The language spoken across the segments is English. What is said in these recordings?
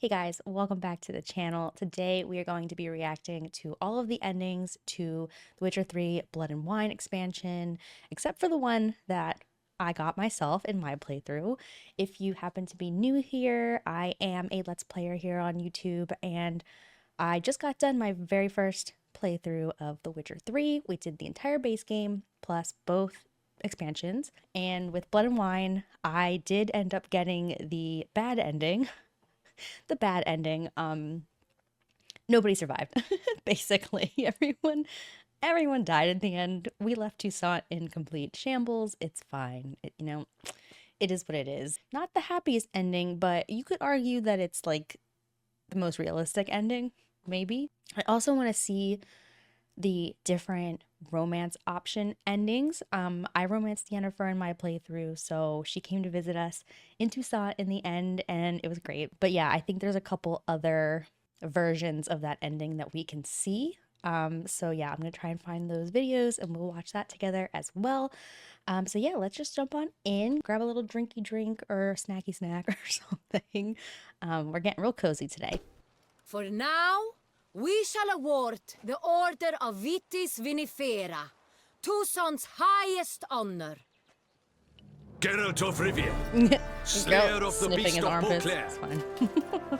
Hey guys, welcome back to the channel. Today we are going to be reacting to all of the endings to The Witcher 3 Blood and Wine expansion, except for the one that I got myself in my playthrough. If you happen to be new here, I am a Let's Player here on YouTube, and I just got done my very first playthrough of The Witcher 3. We did the entire base game plus both expansions, and with Blood and Wine, I did end up getting the bad ending. The bad ending. Nobody survived. Basically, everyone died in the end. We left Toussaint in complete shambles. It's fine. It is what it is. Not the happiest ending, but you could argue that it's like the most realistic ending, maybe. I also want to see the different romance option endings. I romanced Yennefer in my playthrough, so she came to visit us in Toussaint in the end, and it was great. But yeah, I think there's a couple other versions of that ending that we can see. So yeah, I'm gonna try and find those videos and we'll watch that together as well. So yeah, let's just jump on in, grab a little drinky drink or snacky snack or something. We're getting real cozy today. For now, we shall award the Order of Vitis Vinifera, Toussaint's highest honor. Geralt of Rivia, Slayer of the Beast of Beauclair, It's fine.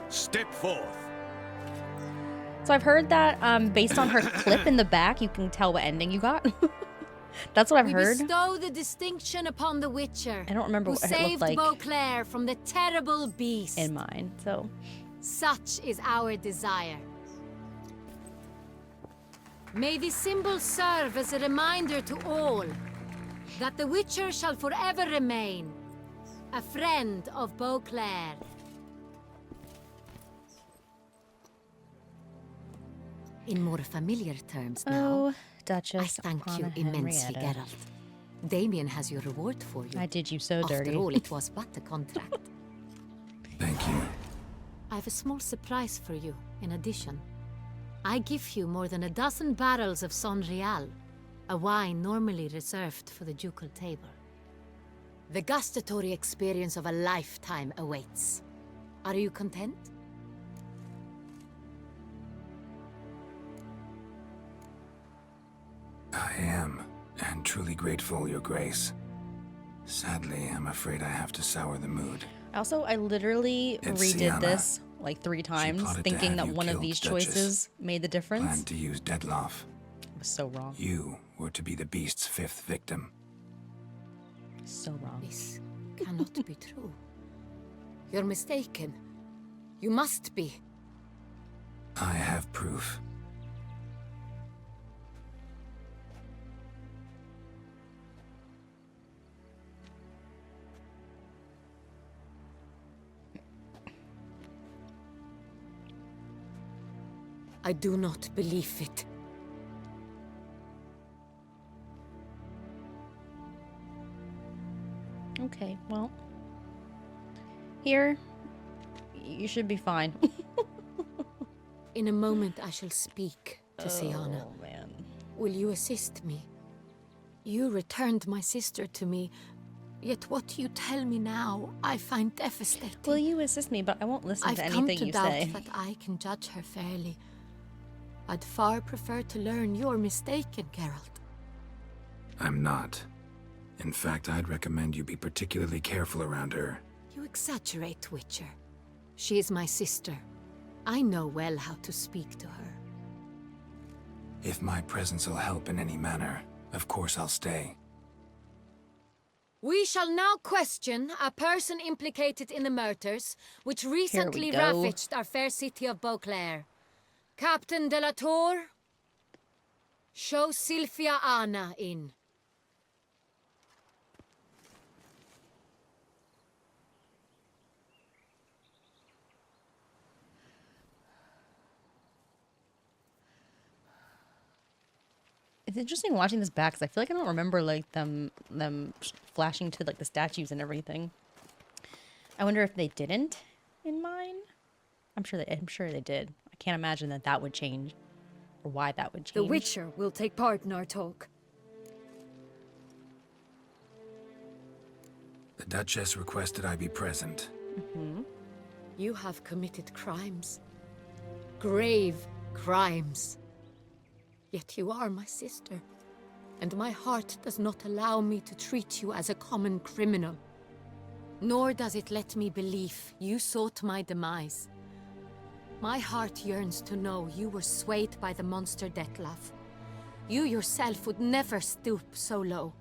step forth. So I've heard that based on her clip in the back, you can tell what ending you got. That's what I've heard. We bestow the distinction upon the Witcher, I don't remember who what it looked saved like Beauclair from the terrible beast. in mine, so. Such is our desire. May the symbol serve as a reminder to all that the Witcher shall forever remain a friend of Beauclair. In more familiar terms now, Oh, Duchess I thank you Anna immensely, Henrietta. Geralt. Damien has your reward for you. I did you so dirty. After all, it was but a contract. Thank you. I have a small surprise for you, in addition. I give you more than a dozen barrels of Sonreal, a wine normally reserved for the ducal table. The gustatory experience of a lifetime awaits. Are you content? I am, and truly grateful, Your Grace. Sadly, I'm afraid I have to sour the mood. Also, I literally It's redid Syanna. this like 3 times, plotted to thinking have that you one of killed, these Duchess. choices made the difference. Planned to use Deadloff. I was so wrong. You were to be the beast's 5th victim. So wrong. This cannot be true. You're mistaken. You must be. I have proof. I do not believe it. Okay, well. Here, you should be fine. In a moment I shall speak to Syanna. Oh, man. Will you assist me? You returned my sister to me, yet what you tell me now I find devastating. Will you assist me? But I won't listen to anything you say. I've come to doubt that I can judge her fairly. I'd far prefer to learn you're mistaken, Geralt. I'm not. In fact, I'd recommend you be particularly careful around her. You exaggerate, Witcher. She is my sister. I know well how to speak to her. If my presence will help in any manner, of course I'll stay. We shall now question a person implicated in the murders which recently go. ravaged our fair city of Beauclair. Captain de la Tour, show Sylvia Anna in. It's interesting watching this back because I feel like I don't remember like them flashing to like the statues and everything. I wonder if they didn't in mine. I'm sure they did. I can't imagine that would change or why that would change. The Witcher will take part in our talk. The Duchess requested I be present. You have committed crimes. Grave crimes. Yet you are my sister, and my heart does not allow me to treat you as a common criminal. Nor does it let me believe you sought my demise. My heart yearns to know you were swayed by the monster Dettlaff. You yourself would never stoop so low.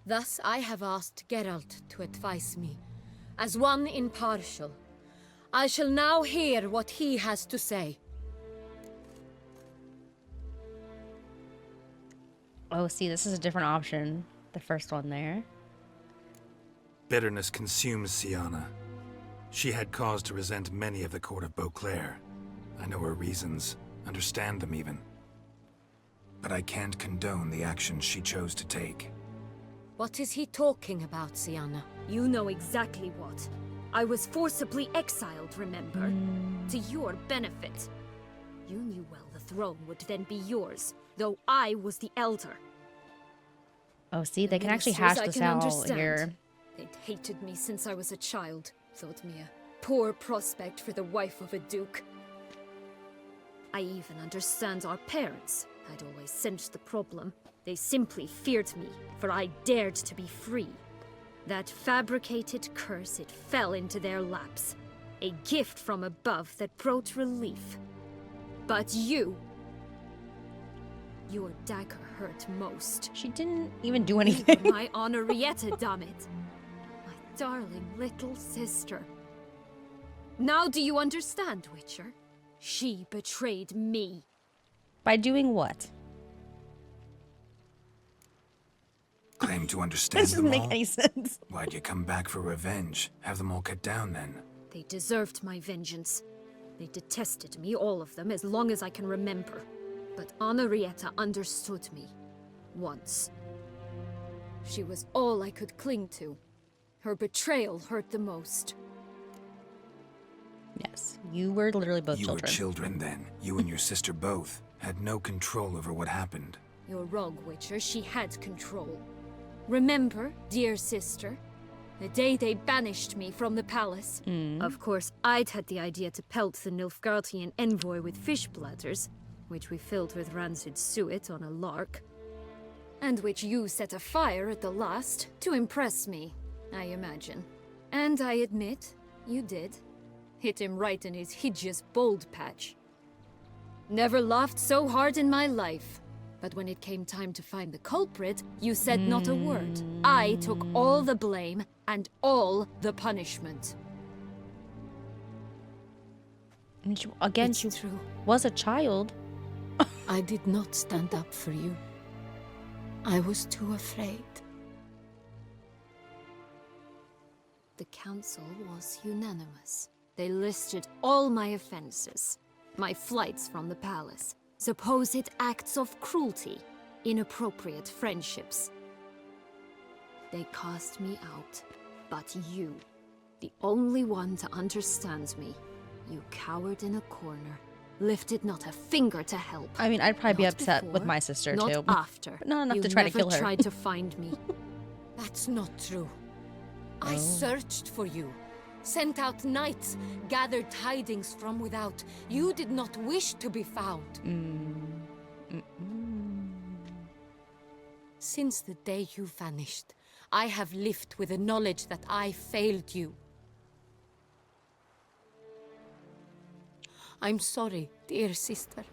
Thus I have asked Geralt to advise me, as one impartial. I shall now hear what he has to say. Oh, see, this is a different option. The first one there. Bitterness consumes Syanna. She had cause to resent many of the court of Beauclair. I know her reasons, understand them even. But I can't condone the actions she chose to take. What is he talking about, Syanna? You know exactly what. I was forcibly exiled, remember? To your benefit. You knew well the throne would then be yours, though I was the elder. Oh, see, they can actually hash this out here. They'd hated me since I was a child. Thought me a poor prospect for the wife of a duke. I even understand our parents. I'd always sensed the problem. They simply feared me, for I dared to be free. That fabricated curse, it fell into their laps. A gift from above that brought relief. But you... Your dagger hurt most. She didn't even do anything. My Annarietta, damn it. My darling little sister. Now do you understand, Witcher? She betrayed me. By doing what? Claim to understand This them doesn't make all? any sense. Why'd you come back for revenge? Have them all cut down then? They deserved my vengeance. They detested me, all of them, as long as I can remember. But Annarietta understood me. Once. She was all I could cling to. Her betrayal hurt the most. Yes, you were literally both You children. were children then. You and your sister both had no control over what happened. You're wrong, Witcher. She had control. Remember, dear sister, the day they banished me from the palace? Of course, I'd had the idea to pelt the Nilfgaardian envoy with fish bladders, which we filled with rancid suet on a lark, and which you set afire at the last to impress me, I imagine. And I admit, you did. Hit him right in his hideous bald patch. Never laughed so hard in my life. But when it came time to find the culprit, you said not a word. I took all the blame and all the punishment. And again, It's she true. was a child. I did not stand up for you. I was too afraid. The council was unanimous. They listed all my offenses. My flights from the palace. Supposed acts of cruelty. Inappropriate friendships. They cast me out. But you, the only one to understand me, you cowered in a corner. Lifted not a finger to help. I mean, I'd probably be Not upset with before, my sister not too. after. But not enough You to try to kill her. never tried to find me. That's not true. I searched for you. Sent out knights, gathered tidings from without. You did not wish to be found. Since the day you vanished, I have lived with the knowledge that I failed you. I'm sorry, dear sister.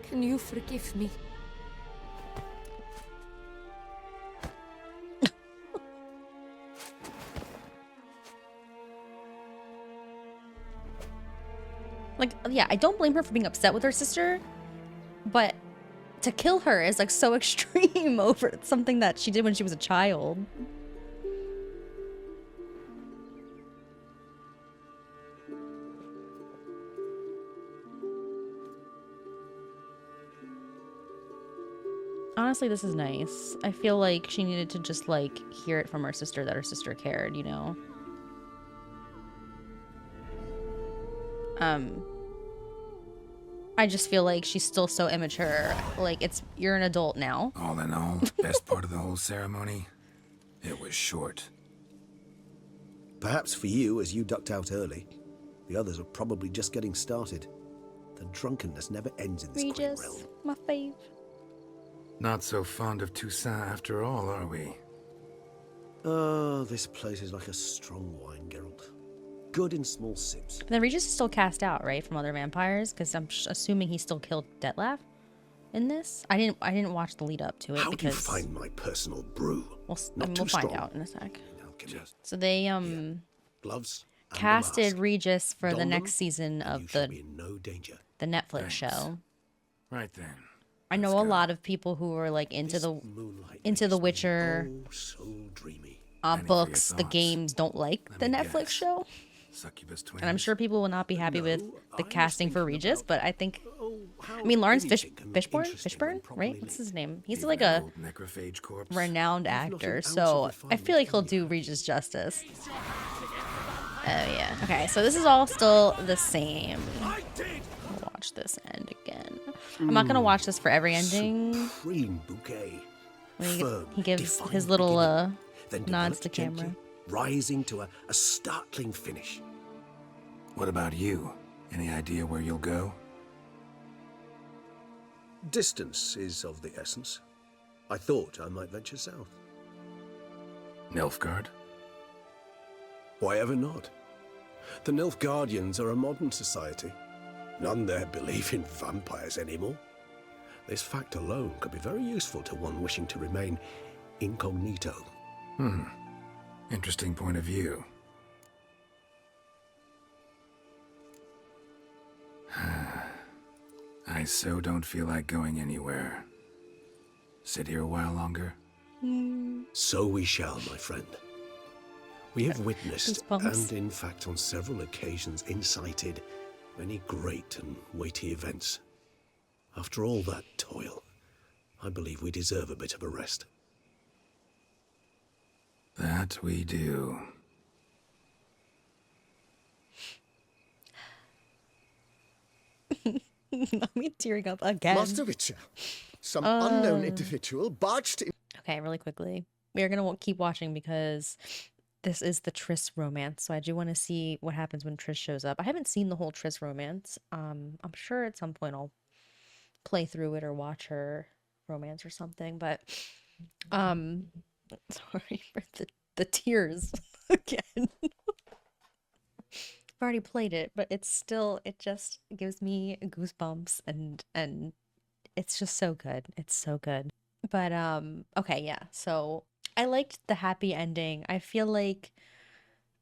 Can you forgive me? Like, yeah, I don't blame her for being upset with her sister, but to kill her is like so extreme over something that she did when she was a child. Honestly, this is nice. I feel like she needed to just like hear it from her sister that her sister cared, you know? I just feel like she's still so immature. Like, you're an adult now. All in all, best part of the whole ceremony, it was short. Perhaps for you, as you ducked out early. The others are probably just getting started. The drunkenness never ends in this great Regis, realm. my fave. Not so fond of Toussaint after all, are we? Oh, this place is like a strong wine, Geralt. Good in small sips. Then Regis is still cast out, right, from other vampires? Because I'm assuming he still killed Detlef in this. I didn't watch the lead up to it. How because do you find my personal brew? we'll find out in a sec. Just So they Gloves. And casted a mask. Regis for the Don next them, season and you of shall be in no danger. the Netflix Thanks. show. right then. I know Let's a go. lot of people who are like into This the moonlight into The makes me, Witcher oh, so dreamy. Any for your books, the thoughts? games, don't like Let the me Netflix guess. show. Succubus twins. And I'm sure people will not be happy with No, the I was casting for thinking Regis, about, but I think how I mean Lawrence amusing and Fishburne, interesting when properly right? What's lit. his name? He's Even like an a old necrophage corpse. renowned You've not an actor, ounce of so I refinement feel like he'll in do you. Regis justice. Oh yeah. Okay, so this is all still the same. I'll watch this end again. I'm not gonna watch this for every ending. Supreme bouquet. When Firm, he gives defined his little beginning, then nods developed to camera. gently, rising to a startling finish. What about you? Any idea where you'll go? Distance is of the essence. I thought I might venture south. Nilfgaard? Why ever not? The Nilfgaardians are a modern society. None there believe in vampires anymore. This fact alone could be very useful to one wishing to remain incognito. Interesting point of view. I so don't feel like going anywhere. Sit here a while longer? So we shall, my friend. We have witnessed, Goosebumps. and in fact on several occasions incited, many great and weighty events. After all that toil, I believe we deserve a bit of a rest. That we do. Me tearing up again. Master Witcher, some unknown individual barged in. Okay, really quickly. We are gonna keep watching because this is the Triss romance, so I do want to see what happens when Triss shows up. I haven't seen the whole Triss romance. I'm sure at some point I'll play through it or watch her romance or something, but sorry for the tears again. I've already played it, but it's still, it just gives me goosebumps and it's just so good. It's so good. But okay, yeah. So I liked the happy ending. I feel like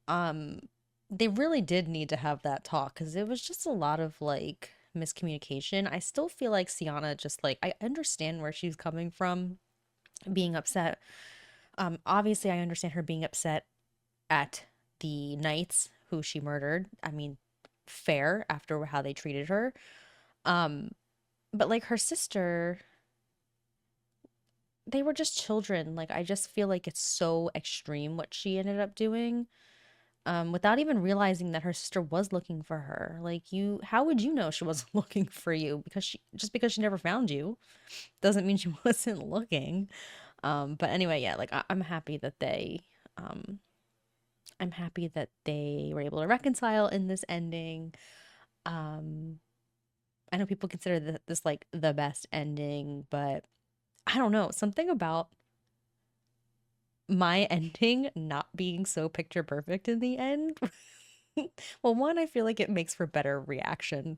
they really did need to have that talk because it was just a lot of like miscommunication. I still feel like Syanna just like I understand where she's coming from being upset. Obviously I understand her being upset at the knights who she murdered. I mean, fair after how they treated her. But like her sister, they were just children. Like I just feel like it's so extreme what she ended up doing. Without even realizing that her sister was looking for her. Like how would you know she wasn't looking for you? Because she never found you doesn't mean she wasn't looking. But anyway, yeah, like I'm happy that I'm happy that they were able to reconcile in this ending. I know people consider this like the best ending, but I don't know, something about my ending not being so picture perfect in the end. Well, one, I feel like it makes for better reaction.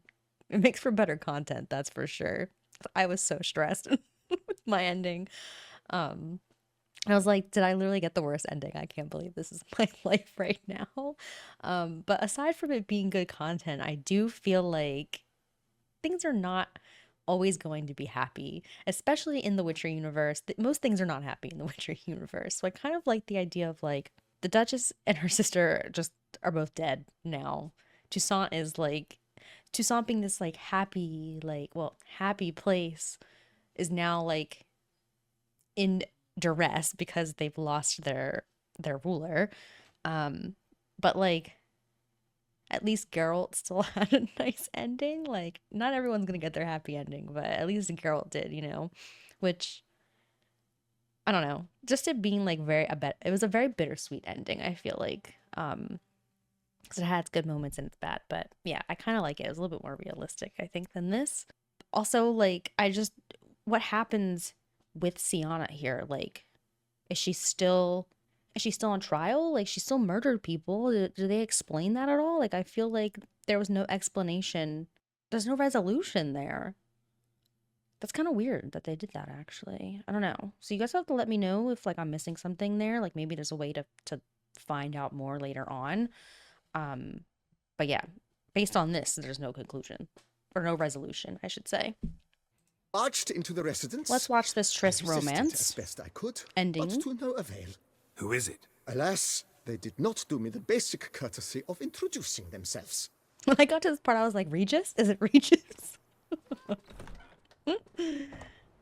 It makes for better content, that's for sure. I was so stressed with my ending. I was like, did I literally get the worst ending? I can't believe this is my life right now. But aside from it being good content, I do feel like things are not always going to be happy, especially in the Witcher universe. Most things are not happy in the Witcher universe. So I kind of like the idea of like the Duchess and her sister just are both dead now. Toussaint being this like happy, happy place is now like in duress because they've lost their ruler. But like at least Geralt still had a nice ending. Like not everyone's gonna get their happy ending, but at least Geralt did, which I don't know, just it being like it was a very bittersweet ending. I feel like because it had its good moments and it's bad. But yeah, I kind of like it. It was a little bit more realistic, I think, than this. Also, like, what happens with Syanna here? Like, is she still on trial? Like, she still murdered people. Do they explain that at all? Like, I feel like there was no explanation. There's no resolution there. That's kind of weird that they did that, actually. I don't know. So you guys have to let me know if, like, I'm missing something there. Like, maybe there's a way to find out more later on. But yeah, based on this, there's no conclusion. Or no resolution, I should say. Marched into the residence. Let's watch this Triss I resisted romance as best I could, ending. but to no avail. Who is it? Alas, they did not do me the basic courtesy of introducing themselves. When I got to this part, I was like, Regis? Is it Regis?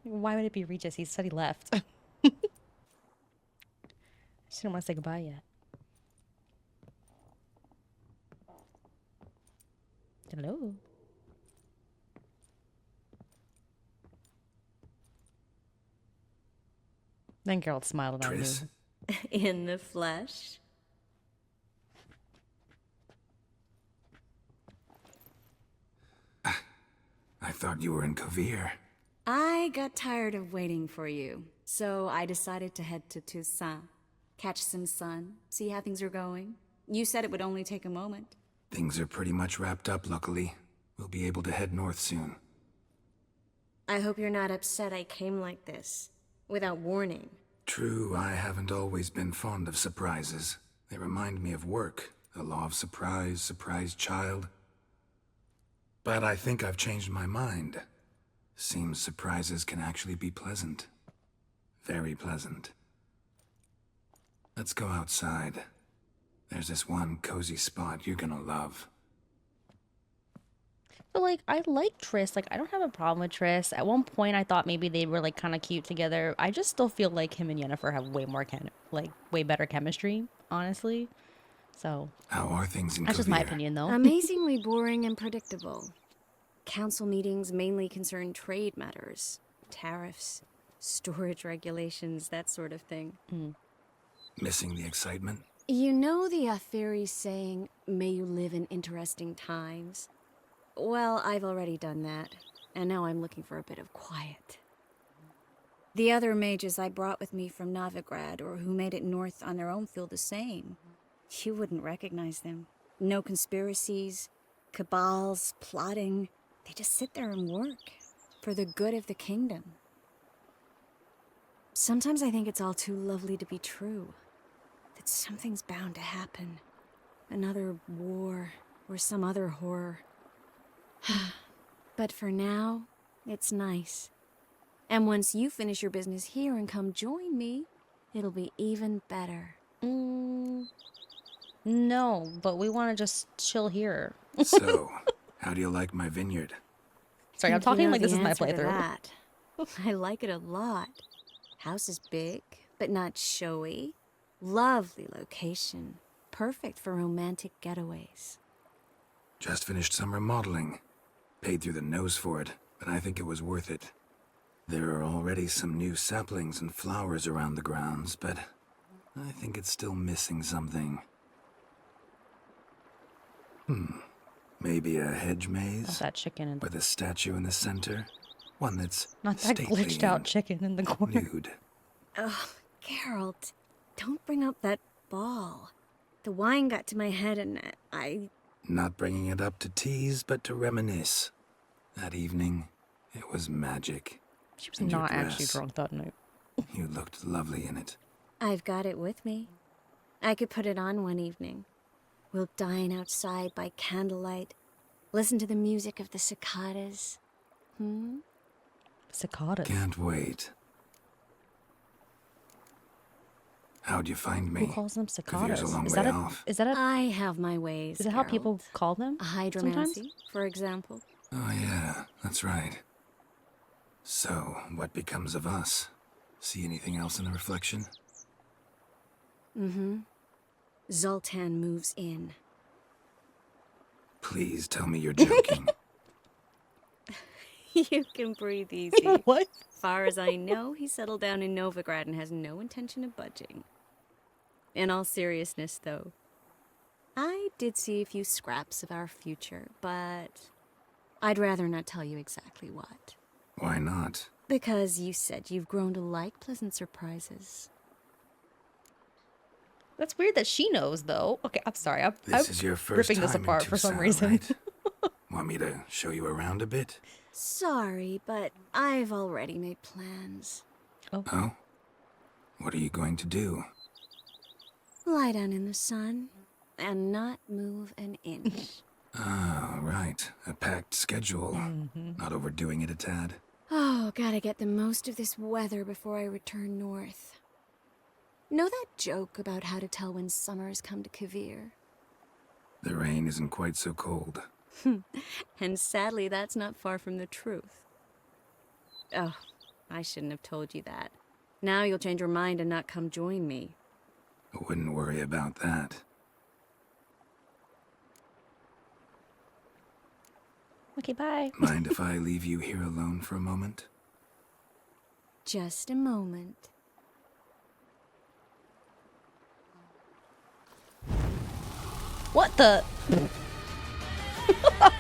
Why would it be Regis? He said he left. I just didn't want to say goodbye yet. Hello. Then Geralt smiled and I Triss? knew. In the flesh? I thought you were in Kovir. I got tired of waiting for you, so I decided to head to Toussaint. Catch some sun, see how things are going. You said it would only take a moment. Things are pretty much wrapped up, luckily. We'll be able to head north soon. I hope you're not upset I came like this, without warning. True, I haven't always been fond of surprises. They remind me of work, the law of surprise, surprise child. But I think I've changed my mind. Seems surprises can actually be pleasant. Very pleasant. Let's go outside. There's this one cozy spot you're gonna love. But, like, I like Triss. Like, I don't have a problem with Triss. At one point, I thought maybe they were, like, kind of cute together. I just still feel like him and Yennefer have way more, way better chemistry, honestly. So, How are things in that's just my Kovir? opinion, though. Amazingly boring and predictable. Council meetings mainly concern trade matters, tariffs, storage regulations, that sort of thing. Missing the excitement? You know the fairy saying, may you live in interesting times? Well, I've already done that, and now I'm looking for a bit of quiet. The other mages I brought with me from Novigrad or who made it north on their own feel the same. You wouldn't recognize them. No conspiracies, cabals, plotting. They just sit there and work for the good of the kingdom. Sometimes I think it's all too lovely to be true. That something's bound to happen. Another war or some other horror. But for now, it's nice. And once you finish your business here and come join me, it'll be even better. No, but we want to just chill here. So, how do you like my vineyard? Sorry, I'm Think you talking know like this the is my answer to playthrough. that. I like it a lot. House is big, but not showy. Lovely location. Perfect for romantic getaways. Just finished some remodeling. Paid through the nose for it, but I think it was worth it. There are already some new saplings and flowers around the grounds, but I think it's still missing something. Maybe a hedge Not maze? that chicken in the... With a statue in the center? One that's Not that stately glitched out and chicken in the corner. nude. Ugh, Geralt, don't bring up that ball. The wine got to my head and I... Not bringing it up to tease, but to reminisce. That evening, it was magic. She was And your not actually dress. drunk that night. You looked lovely in it. I've got it with me. I could put it on one evening. We'll dine outside by candlelight, listen to the music of the cicadas. Cicadas. Can't wait. How'd you find me? Who calls them Kavir's cicadas? a long Is way that off. is that a I have my ways, is that how Geralt. people call them? A sometimes? hydromancy, for example. Oh yeah, that's right. So, what becomes of us? See anything else in the reflection? Zoltan moves in. Please tell me you're joking. You can breathe easy. What? Far as I know, he settled down in Novigrad and has no intention of budging. In all seriousness, though, I did see a few scraps of our future, but I'd rather not tell you exactly what. Why not? Because you said you've grown to like pleasant surprises. That's weird that she knows, though. Okay, I'm sorry. I'm This is your first ripping time this in apart for some Tucson, reason. right? Want me to show you around a bit? Sorry, but I've already made plans. Oh? What are you going to do? Lie down in the sun and not move an inch. Ah, right. A packed schedule. Not overdoing it a tad. Oh, gotta get the most of this weather before I return north. Know that joke about how to tell when summer's come to Kavir? The rain isn't quite so cold. And sadly, that's not far from the truth. Oh, I shouldn't have told you that. Now you'll change your mind and not come join me. I wouldn't worry about that. Okay, bye. Mind if I leave you here alone for a moment? Just a moment. What the? What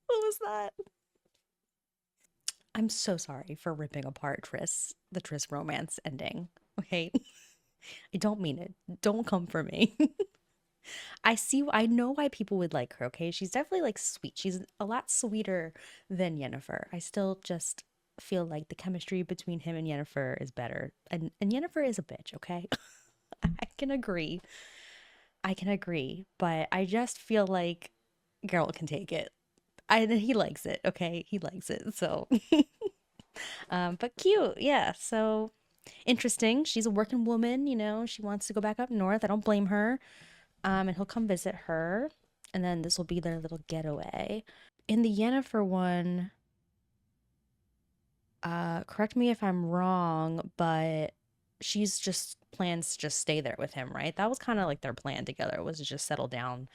was that? I'm so sorry for ripping apart the Triss romance ending. Okay? I don't mean it. Don't come for me. I know why people would like her, okay? She's definitely like sweet. She's a lot sweeter than Yennefer. I still just feel like the chemistry between him and Yennefer is better. And Yennefer is a bitch, okay? I can agree. But I just feel like Geralt can take it. He likes it, okay? He likes it, so. But cute, yeah. So interesting. She's a working woman, you know. She wants to go back up north. I don't blame her. And he'll come visit her, and then this will be their little getaway. In the Yennefer one, correct me if I'm wrong, but she's just plans to just stay there with him, right? That was kind of like their plan together, was to just settle down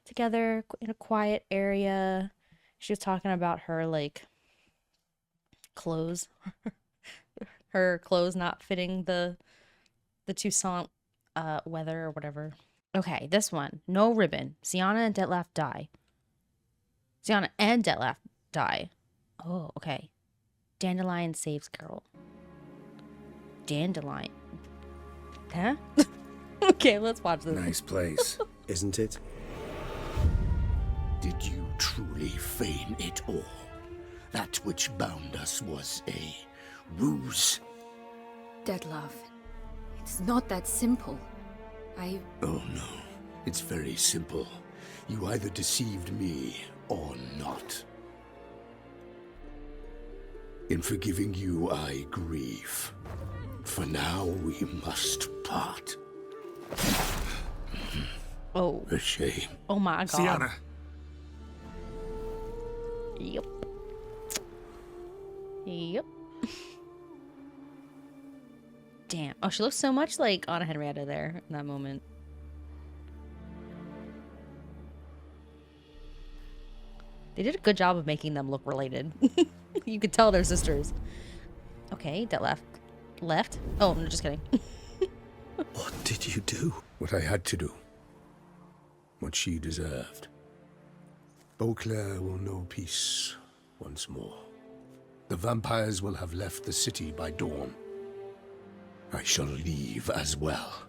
together in a quiet area. She was talking about her like clothes, her clothes not fitting the Toussaint weather or whatever. Okay, this one, no ribbon. Syanna and Detlef die. Syanna and Detlef die. Oh, okay. Dandelion saves Geralt. Dandelion. Huh? Okay, let's watch this. Nice place. Isn't it? Did you truly feign it all? That which bound us was a ruse? Detlef, it's not that simple. Oh no, it's very simple. You either deceived me or not. In forgiving you, I grieve. For now, we must part. Oh. A shame. Oh my god. Syanna. Yep. Yep. Damn. Oh, she looks so much like Anna Henrietta there in that moment. They did a good job of making them look related. You could tell they're sisters. Okay, Detlef left. Oh, no, just kidding. What did you do? What I had to do. What she deserved. Beauclair will know peace once more. The vampires will have left the city by dawn. I shall leave as well.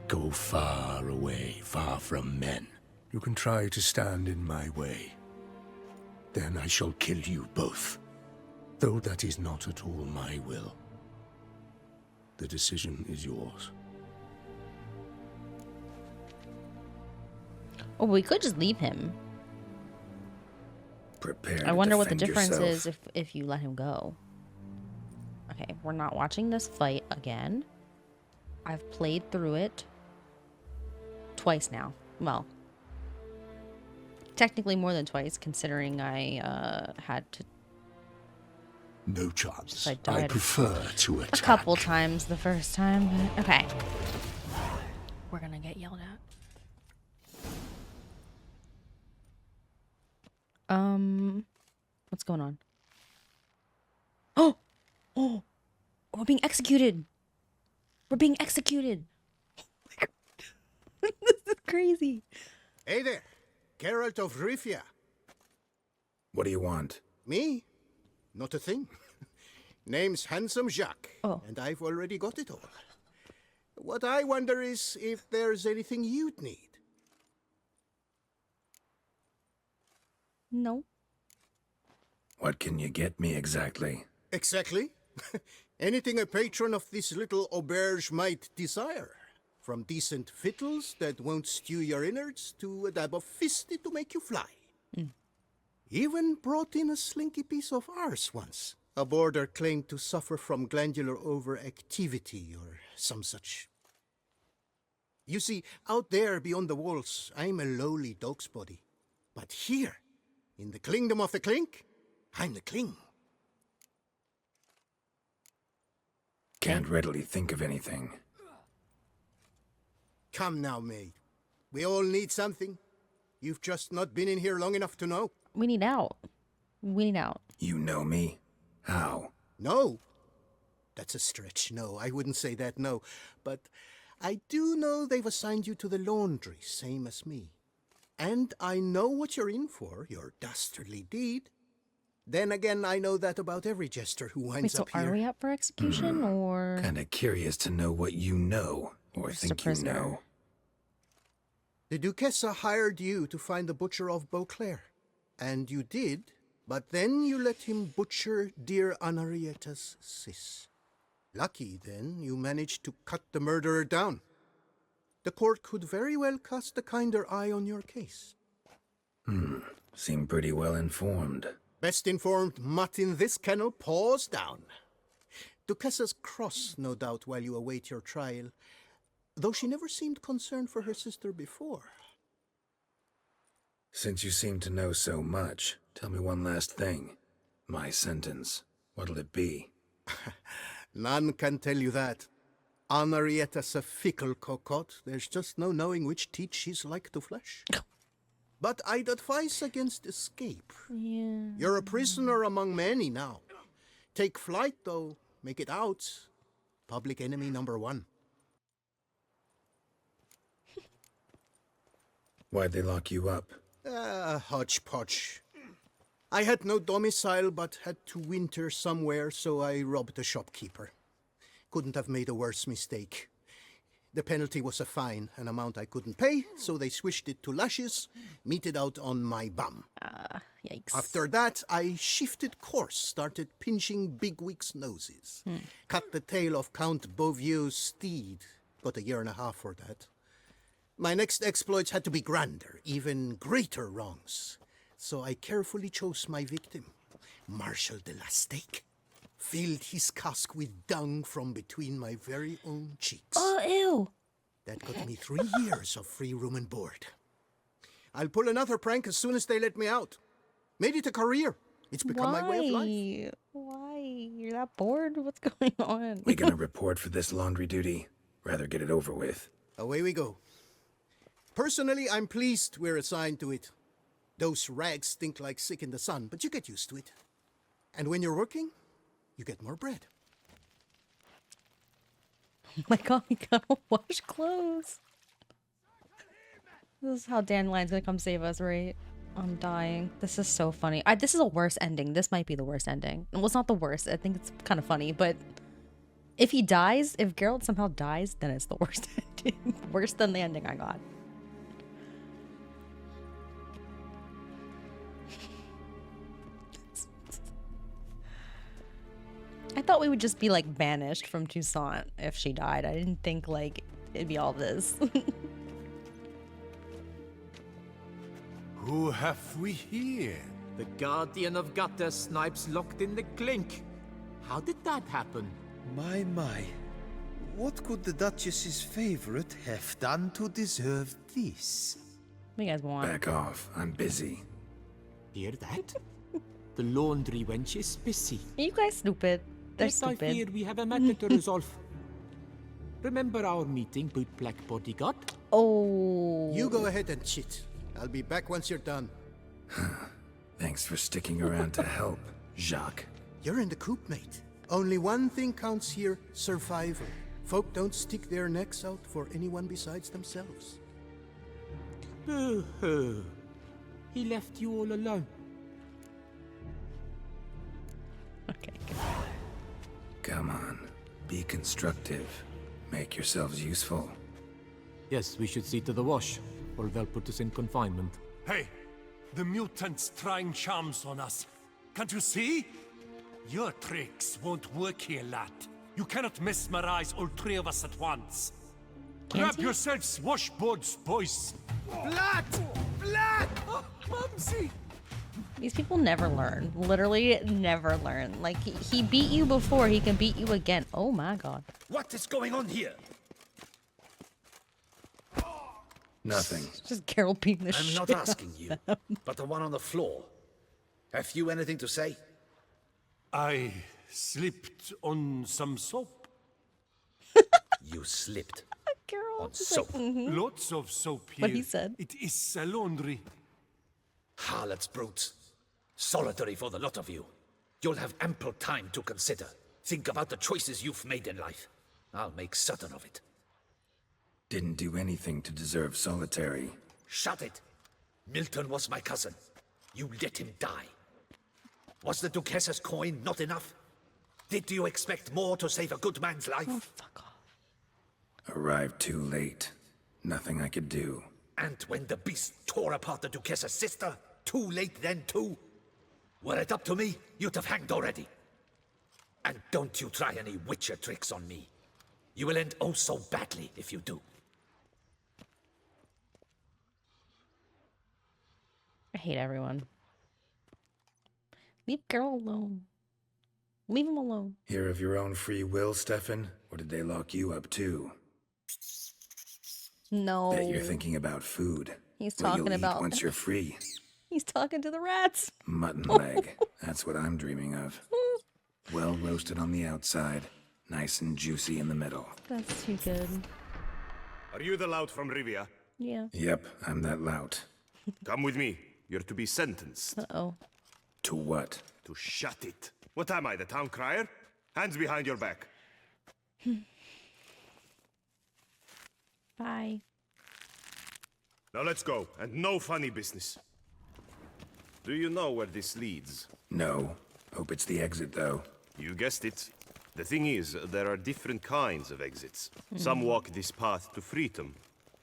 Go far away, far from men. You can try to stand in my way. Then I shall kill you both. Though that is not at all my will. The decision is yours. Oh, we could just leave him. Prepare. I wonder what the defend difference yourself. is if you let him go. Okay, we're not watching this fight again. I've played through it twice now. Well, technically more than twice, considering I had to No chance. I I died prefer to attack. a couple times the first time. But okay, we're gonna get yelled at. What's going on? Oh, we're being executed. We're being executed. Crazy. Hey there, Geralt of Rivia. What do you want? Me? Not a thing. Name's Handsome Jacques, and I've already got it all. What I wonder is if there's anything you'd need. No. What can you get me exactly? Exactly. Anything a patron of this little auberge might desire. From decent victuals that won't stew your innards to a dab of fisty to make you fly. Even brought in a slinky piece of arse once. A boarder claimed to suffer from glandular overactivity or some such. You see, out there beyond the walls, I'm a lowly dog's body. But here, in the kingdom of the clink, I'm the king. Can't readily think of anything. Come now, maid. We all need something. You've just not been in here long enough to know. We need out. We need out. You know me? How? No. That's a stretch. No, I wouldn't say that, no. But I do know they've assigned you to the laundry, same as me. And I know what you're in for, your dastardly deed. Then again, I know that about every jester who winds Wait, so up here. are we up for execution, or...? Kinda curious to know what you know, or Just a think you prisoner. know. The Duchessa hired you to find the butcher of Beauclair. And you did, but then you let him butcher dear Annarietta's sis. Lucky, then, you managed to cut the murderer down. The court could very well cast a kinder eye on your case. Seem pretty well informed. Best informed mutt in this kennel paws down. Duchessa's cross, no doubt, while you await your trial, though she never seemed concerned for her sister before. Since you seem to know so much, tell me one last thing. My sentence. What'll it be? None can tell you that. Annarietta's a fickle cocotte. There's just no knowing which teat she's like to flesh. But I'd advise against escape. Yeah. You're a prisoner among many now. Take flight, though. Make it out. Public enemy number one. Why'd they lock you up? Hodgepodge. I had no domicile, but had to winter somewhere, so I robbed a shopkeeper. Couldn't have made a worse mistake. The penalty was a fine, an amount I couldn't pay, so they switched it to lashes, meted out on my bum. Yikes. After that, I shifted course, started pinching bigwigs' noses. Cut the tail of Count Beauvieux's steed. Got a year and a half for that. My next exploits had to be grander, even greater wrongs. So I carefully chose my victim, Marshal de la Stake. Filled his cask with dung from between my very own cheeks. Oh, ew. That got me 3 years of free room and board. I'll pull another prank as soon as they let me out. Made it a career. It's become my way of life. Why? You're that bored? What's going on? We gonna report for this laundry duty? Rather get it over with. Away we go. Personally, I'm pleased we're assigned to it. Those rags stink like sick in the sun, but you get used to it. And when you're working, you get more bread. Oh my god, we gotta wash clothes. This is how Dandelion's gonna come save us, right? I'm dying. This is so funny. This is a worse ending. This might be the worst ending. Well, it's not the worst. I think it's kind of funny, but if he dies, if Geralt somehow dies, then it's the worst ending. Worse than the ending I got. I thought we would just be like banished from Toussaint if she died. I didn't think like it'd be all this. Who have we here? The Guardian of Gutter Snipes locked in the clink. How did that happen? My. What could the Duchess's favorite have done to deserve this? What do you guys want? Back off. I'm busy. Hear that? The laundry wench is busy. Are you guys stupid? They're Yes, I fear stupid. we have a matter to resolve. Remember our meeting, bootblack bodyguard? Oh. You go ahead and chit. I'll be back once you're done. Thanks for sticking around to help, Jacques. You're in the coop, mate. Only one thing counts here, survival. Folk don't stick their necks out for anyone besides themselves. Boo-hoo. He left you all alone. Okay. Come on. Be constructive. Make yourselves useful. Yes, we should see to the wash, or they'll put us in confinement. Hey! The mutant's trying charms on us. Can't you see? Your tricks won't work here, lad. You cannot mesmerize all three of us at once. Grab yourselves washboards, boys. Blood! Blood! Oh, Mumsy! These people never learn. Literally never learn. Like, he beat you before, he can beat you again. Oh my god. What is going on here? Nothing. Just Geralt beating the shit. I'm not asking you, but the one on the floor. Have you anything to say? I slipped on some soap. You slipped Geralt on is soap. like, Lots of soap here. What he said. It is a laundry. Harlots, brutes. Solitary for the lot of you. You'll have ample time to consider. Think about the choices you've made in life. I'll make certain of it. Didn't do anything to deserve solitary. Shut it. Milton was my cousin. You let him die. Was the Duchess's coin not enough? Did you expect more to save a good man's life? Oh, fuck off. Arrived too late. Nothing I could do. And when the beast tore apart the Duchess's sister, too late then too? Were it up to me, you'd have hanged already. And don't you try any Witcher tricks on me. You will end oh so badly if you do. I hate everyone. Leave Geralt alone. Leave him alone. Here of your own free will, Stefan? Or did they lock you up too? No. Bet you're thinking about food. He's What talking you'll about. eat once you're free. He's talking to the rats. Mutton leg. That's what I'm dreaming of. Well roasted on the outside, nice and juicy in the middle. That's too good. Are you the lout from Rivia? Yeah. Yep, I'm that lout. Come with me. You're to be sentenced. Uh-oh. To what? To shut it. What am I, the town crier? Hands behind your back. Bye. Now let's go, and no funny business. Do you know where this leads? No. Hope it's the exit, though. You guessed it. The thing is, there are different kinds of exits. Some walk this path to freedom.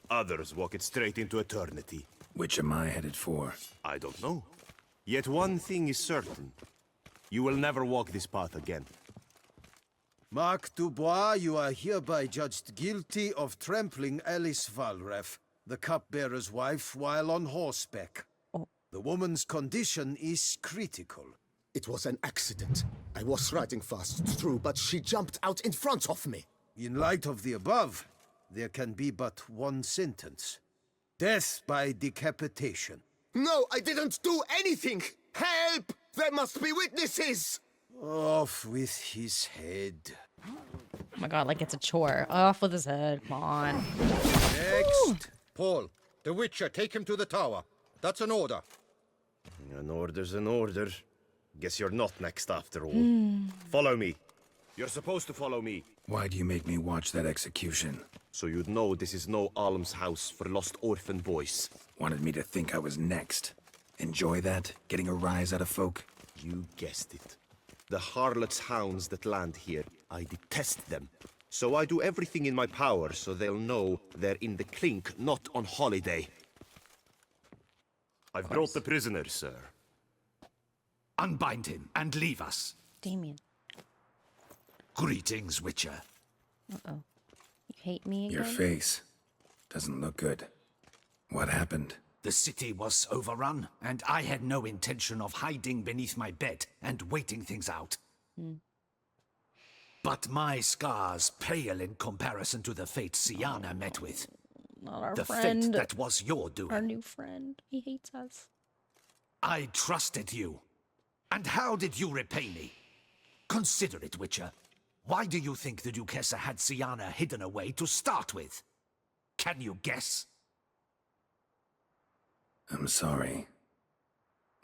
Others walk it straight into eternity. Which am I headed for? I don't know. Yet one thing is certain. You will never walk this path again. Mark Dubois, you are hereby judged guilty of trampling Alice Valref, the cupbearer's wife, while on horseback. Oh. The woman's condition is critical. It was an accident. I was riding fast through, but she jumped out in front of me. In light of the above, there can be but one sentence. Death by decapitation. No, I didn't do anything! Help! There must be witnesses! Off with his head. Oh my god, like it's a chore. Off with his head. Come on. Next! Paul, the Witcher, take him to the tower. That's an order. An order's an order. Guess you're not next after all. Follow me. You're supposed to follow me. Why do you make me watch that execution? So you'd know this is no almshouse for lost orphan boys. Wanted me to think I was next. Enjoy that? Getting a rise out of folk? You guessed it. The harlots' hounds that land here, I detest them. So I do everything in my power so they'll know they're in the clink, not on holiday. I've brought the prisoner, sir. Unbind him and leave us. Damien. Greetings, Witcher. Uh-oh. You hate me again? Your face. Doesn't look good. What happened? The city was overrun, and I had no intention of hiding beneath my bed and waiting things out. But my scars pale in comparison to the fate Syanna met with. Not our The friend. fate that was your doing. Our new friend. He hates us. I trusted you. And how did you repay me? Consider it, Witcher. Why do you think the Duchessa had Syanna hidden away to start with? Can you guess? I'm sorry.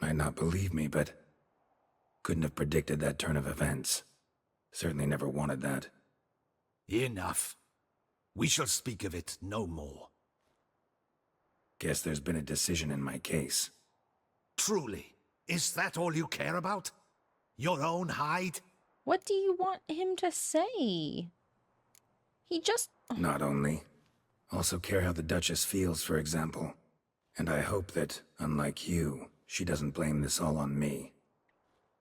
Might not believe me, but couldn't have predicted that turn of events. Certainly never wanted that. Enough. We shall speak of it no more. Guess there's been a decision in my case. Truly, is that all you care about? Your own hide? What do you want him to say? He just... Not only. Also care how the Duchess feels, for example. And I hope that, unlike you, she doesn't blame this all on me.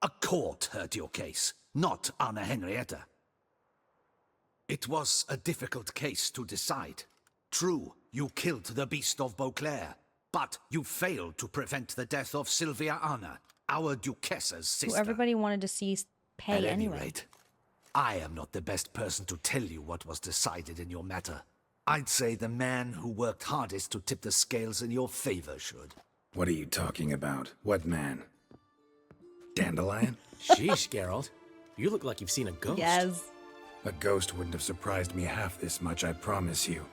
A court heard your case, not Anna Henrietta. It was a difficult case to decide. True, you killed the beast of Beauclair, but you failed to prevent the death of Sylvia Anna, our Duchess's sister. Who everybody wanted to see pay At anyway. any rate, I am not the best person to tell you what was decided in your matter. I'd say the man who worked hardest to tip the scales in your favor should. What are you talking about? What man? Dandelion? Sheesh, Geralt. You look like you've seen a ghost. Yes. A ghost wouldn't have surprised me half this much, I promise you.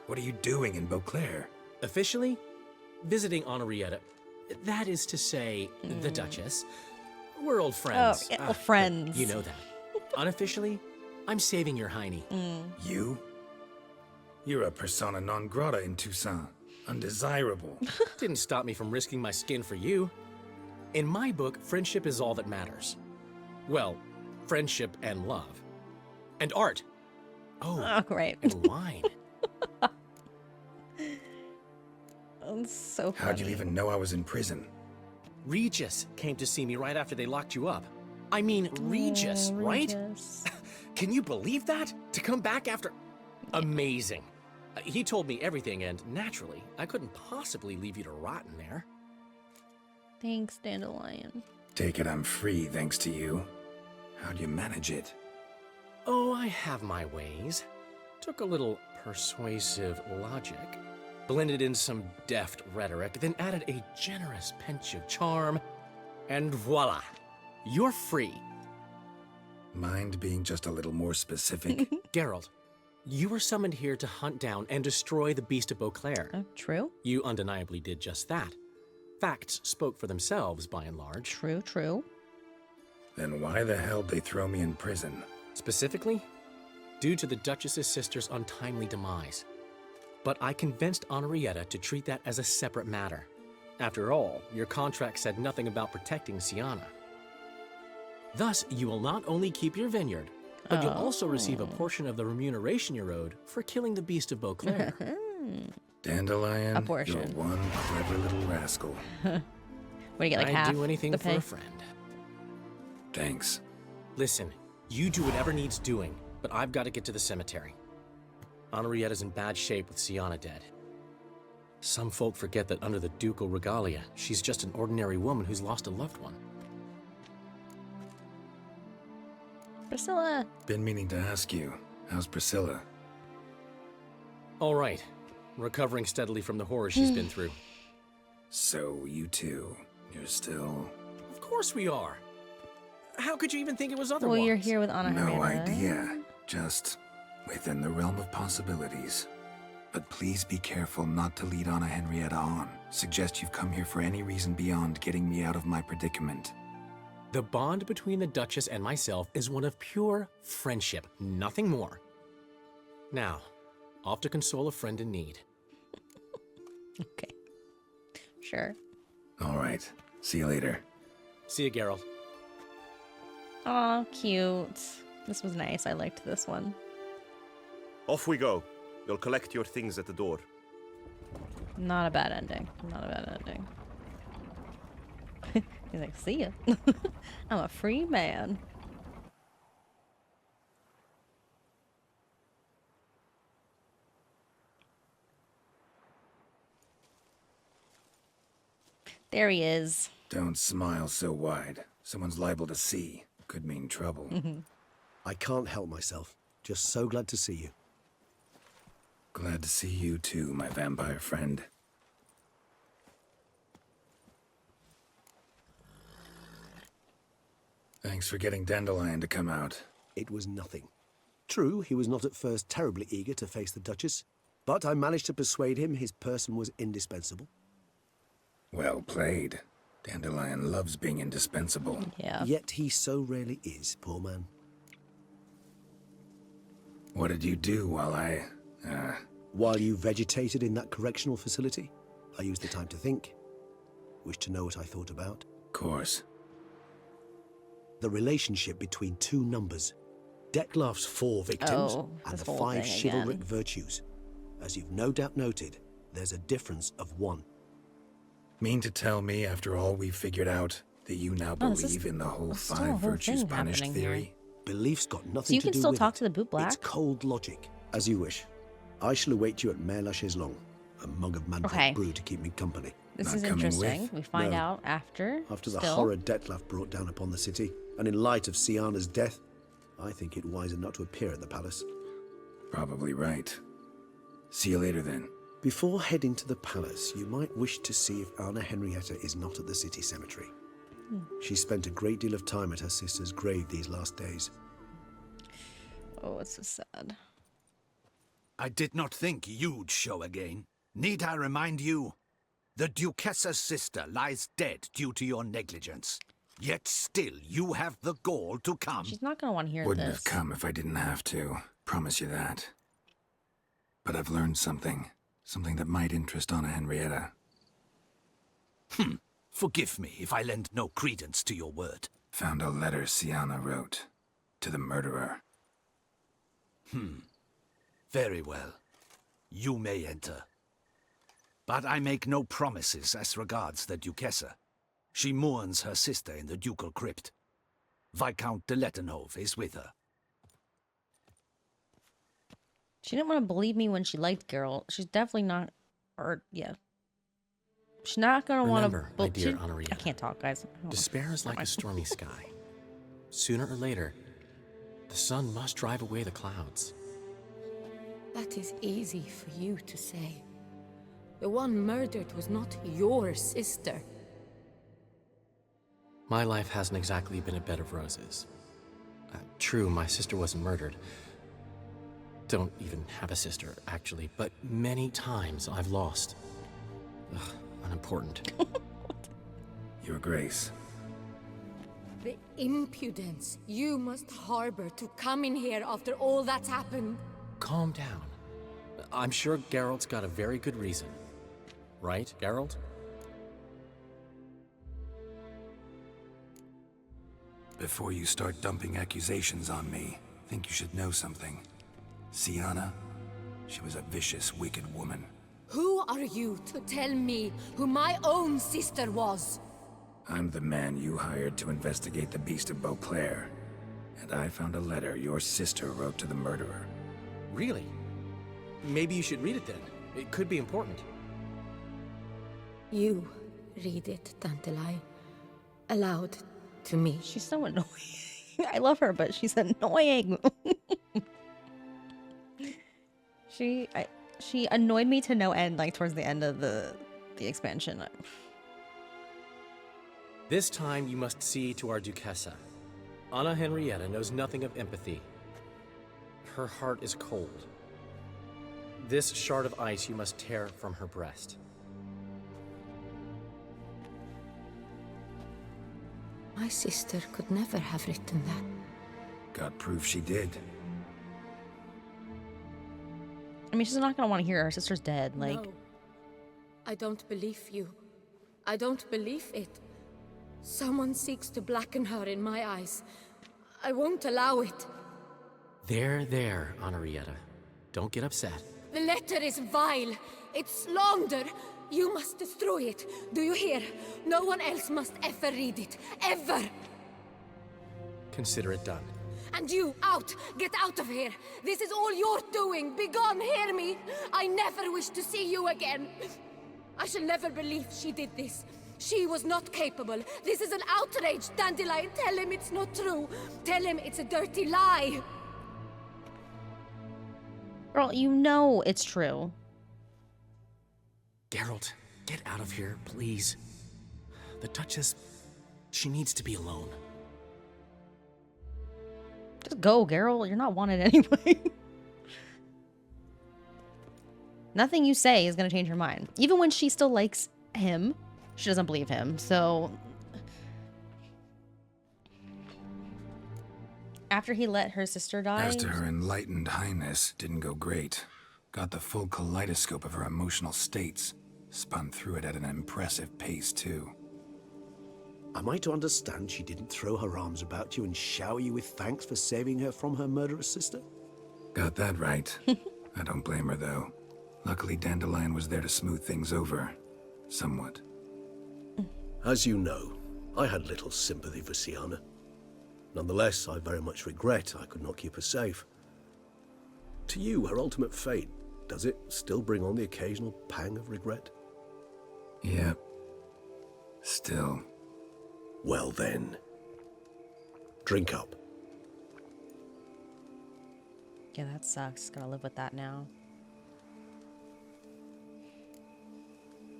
What are you doing in Beauclair? Officially, visiting Annarietta. That is to say, the Duchess. We're old friends. Oh, yeah, friends. You know that. Unofficially, I'm saving your hiney. You? You're a persona non grata in Toussaint. Undesirable. Didn't stop me from risking my skin for you. In my book, friendship is all that matters. Well, friendship and love. And art. Oh, great. And wine. That's so funny. How'd you even know I was in prison? Regis came to see me right after they locked you up. I mean, Regis, right? Regis. Can you believe that? To come back after... Amazing. He told me everything, and naturally, I couldn't possibly leave you to rot in there. Thanks, Dandelion. Take it I'm free thanks to you. How'd you manage it? Oh, I have my ways. Took a little persuasive logic, blended in some deft rhetoric, then added a generous pinch of charm, and voila! You're free. Mind being just a little more specific? Geralt, you were summoned here to hunt down and destroy the Beast of Beauclair. Oh, true. You undeniably did just that. Facts spoke for themselves, by and large. True, true. Then why the hell'd they throw me in prison? Specifically, due to the Duchess's sister's untimely demise. But I convinced Annarietta to treat that as a separate matter. After all, your contract said nothing about protecting Syanna. Thus, you will not only keep your vineyard, but you'll also receive a portion of the remuneration you're owed for killing the Beast of Beauclair. Dandelion, A portion. you're one clever little rascal. What do you get, like I'd half do anything the for pay? a friend. Thanks. Listen, you do whatever needs doing, but I've got to get to the cemetery. Annarietta's in bad shape with Syanna dead. Some folk forget that under the ducal regalia, she's just an ordinary woman who's lost a loved one. Priscilla. Been meaning to ask you, how's Priscilla? All right, recovering steadily from the horror she's been through. So, you two, you're still... Of course we are. How could you even think it was otherwise? Well, you're here with Anna No Henrietta. idea. Just within the realm of possibilities. But please be careful not to lead Anna Henrietta on. Suggest you've come here for any reason beyond getting me out of my predicament. The bond between the Duchess and myself is one of pure friendship, nothing more. Now, off to console a friend in need. Okay. Sure. All right. See you later. See you, Geralt. Aw, cute. This was nice. I liked this one. Off we go. You'll collect your things at the door. Not a bad ending. Not a bad ending. He's like, see ya. I'm a free man. There he is. Don't smile so wide. Someone's liable to see. Could mean trouble. I can't help myself. Just so glad to see you. Glad to see you too, my vampire friend. Thanks for getting Dandelion to come out. It was nothing. True, he was not at first terribly eager to face the Duchess, but I managed to persuade him his person was indispensable. Well played. Dandelion loves being indispensable. Yeah. Yet he so rarely is, poor man. What did you do while While you vegetated in that correctional facility? I used the time to think. Wish to know what I thought about? Of course. The relationship between two numbers. Dettlaff's 4 victims and the 5 chivalric virtues. As you've no doubt noted, there's a difference of 1. Mean to tell me, after all we've figured out, that you now believe in the whole 5 virtues punished theory? Belief's got nothing to do with it. So you can still talk to the boot black? It's cold logic. As you wish. I shall await you at Mare la Chaiselongue. A mug of Mandrake brew to keep me company. This is interesting. We find out after. After the horror Dettlaff brought down upon the city, and in light of Syanna's death, I think it wiser not to appear at the palace. Probably right. See you later then. Before heading to the palace, you might wish to see if Anna Henrietta is not at the city cemetery. She spent a great deal of time at her sister's grave these last days. Oh, it's so sad. I did not think you'd show again. Need I remind you? The Duchess's sister lies dead due to your negligence. Yet still you have the gall to come. She's not going to want to hear Wouldn't this. have come if I didn't have to. Promise you that. But I've learned something. Something that might interest Anna Henrietta. Forgive me if I lend no credence to your word. Found a letter Syanna wrote. To the murderer. Very well. You may enter. But I make no promises as regards the Duchessa. She mourns her sister in the ducal crypt. Viscount de Lettenhove is with her. She didn't want to believe me when she liked Geralt. She's definitely not, she's not going to want to. Remember, my dear Annarietta, I can't talk, guys. Despair is like a stormy sky. Sooner or later, the sun must drive away the clouds. That is easy for you to say. The one murdered was not your sister. My life hasn't exactly been a bed of roses. True, my sister wasn't murdered. Don't even have a sister, actually, but many times I've lost. Ugh, unimportant. Your Grace. The impudence you must harbor to come in here after all that's happened. Calm down. I'm sure Geralt's got a very good reason. Right, Geralt? Before you start dumping accusations on me, I think you should know something. Syanna, she was a vicious, wicked woman. Who are you to tell me who my own sister was? I'm the man you hired to investigate the Beast of Beauclair. And I found a letter your sister wrote to the murderer. Really? Maybe you should read it then. It could be important. You read it, Dandelion. Aloud to me. She's so annoying. I love her, but she's annoying. She annoyed me to no end, like towards the end of the expansion. This time you must see to our Duchessa. Anna Henrietta knows nothing of empathy. Her heart is cold. This shard of ice you must tear from her breast. My sister could never have written that. Got proof she did. I mean, she's not gonna want to hear her sister's dead. Like, no. I don't believe you. I don't believe it. Someone seeks to blacken her in my eyes. I won't allow it. There, Annarietta. Don't get upset. The letter is vile. It's slander. You must destroy it. Do you hear? No one else must ever read it. Ever! Consider it done. And you, out! Get out of here! This is all you're doing! Begone, hear me! I never wish to see you again! I shall never believe she did this. She was not capable. This is an outrage, Dandelion. Tell him it's not true. Tell him it's a dirty lie. girl, you know it's true. Geralt, get out of here, please. The Duchess, she needs to be alone. Just go, Geralt. You're not wanted anyway. Nothing you say is going to change her mind. Even when she still likes him, she doesn't believe him, so... After he let her sister die... As to her enlightened highness, didn't go great. Got the full kaleidoscope of her emotional states. Spun through it at an impressive pace, too. Am I to understand she didn't throw her arms about you and shower you with thanks for saving her from her murderous sister? Got that right. I don't blame her, though. Luckily, Dandelion was there to smooth things over. Somewhat. As you know, I had little sympathy for Syanna. Nonetheless, I very much regret I could not keep her safe. To you, her ultimate fate, does it still bring on the occasional pang of regret? Yep. Still. Well then. Drink up. Yeah, that sucks. Gotta live with that now.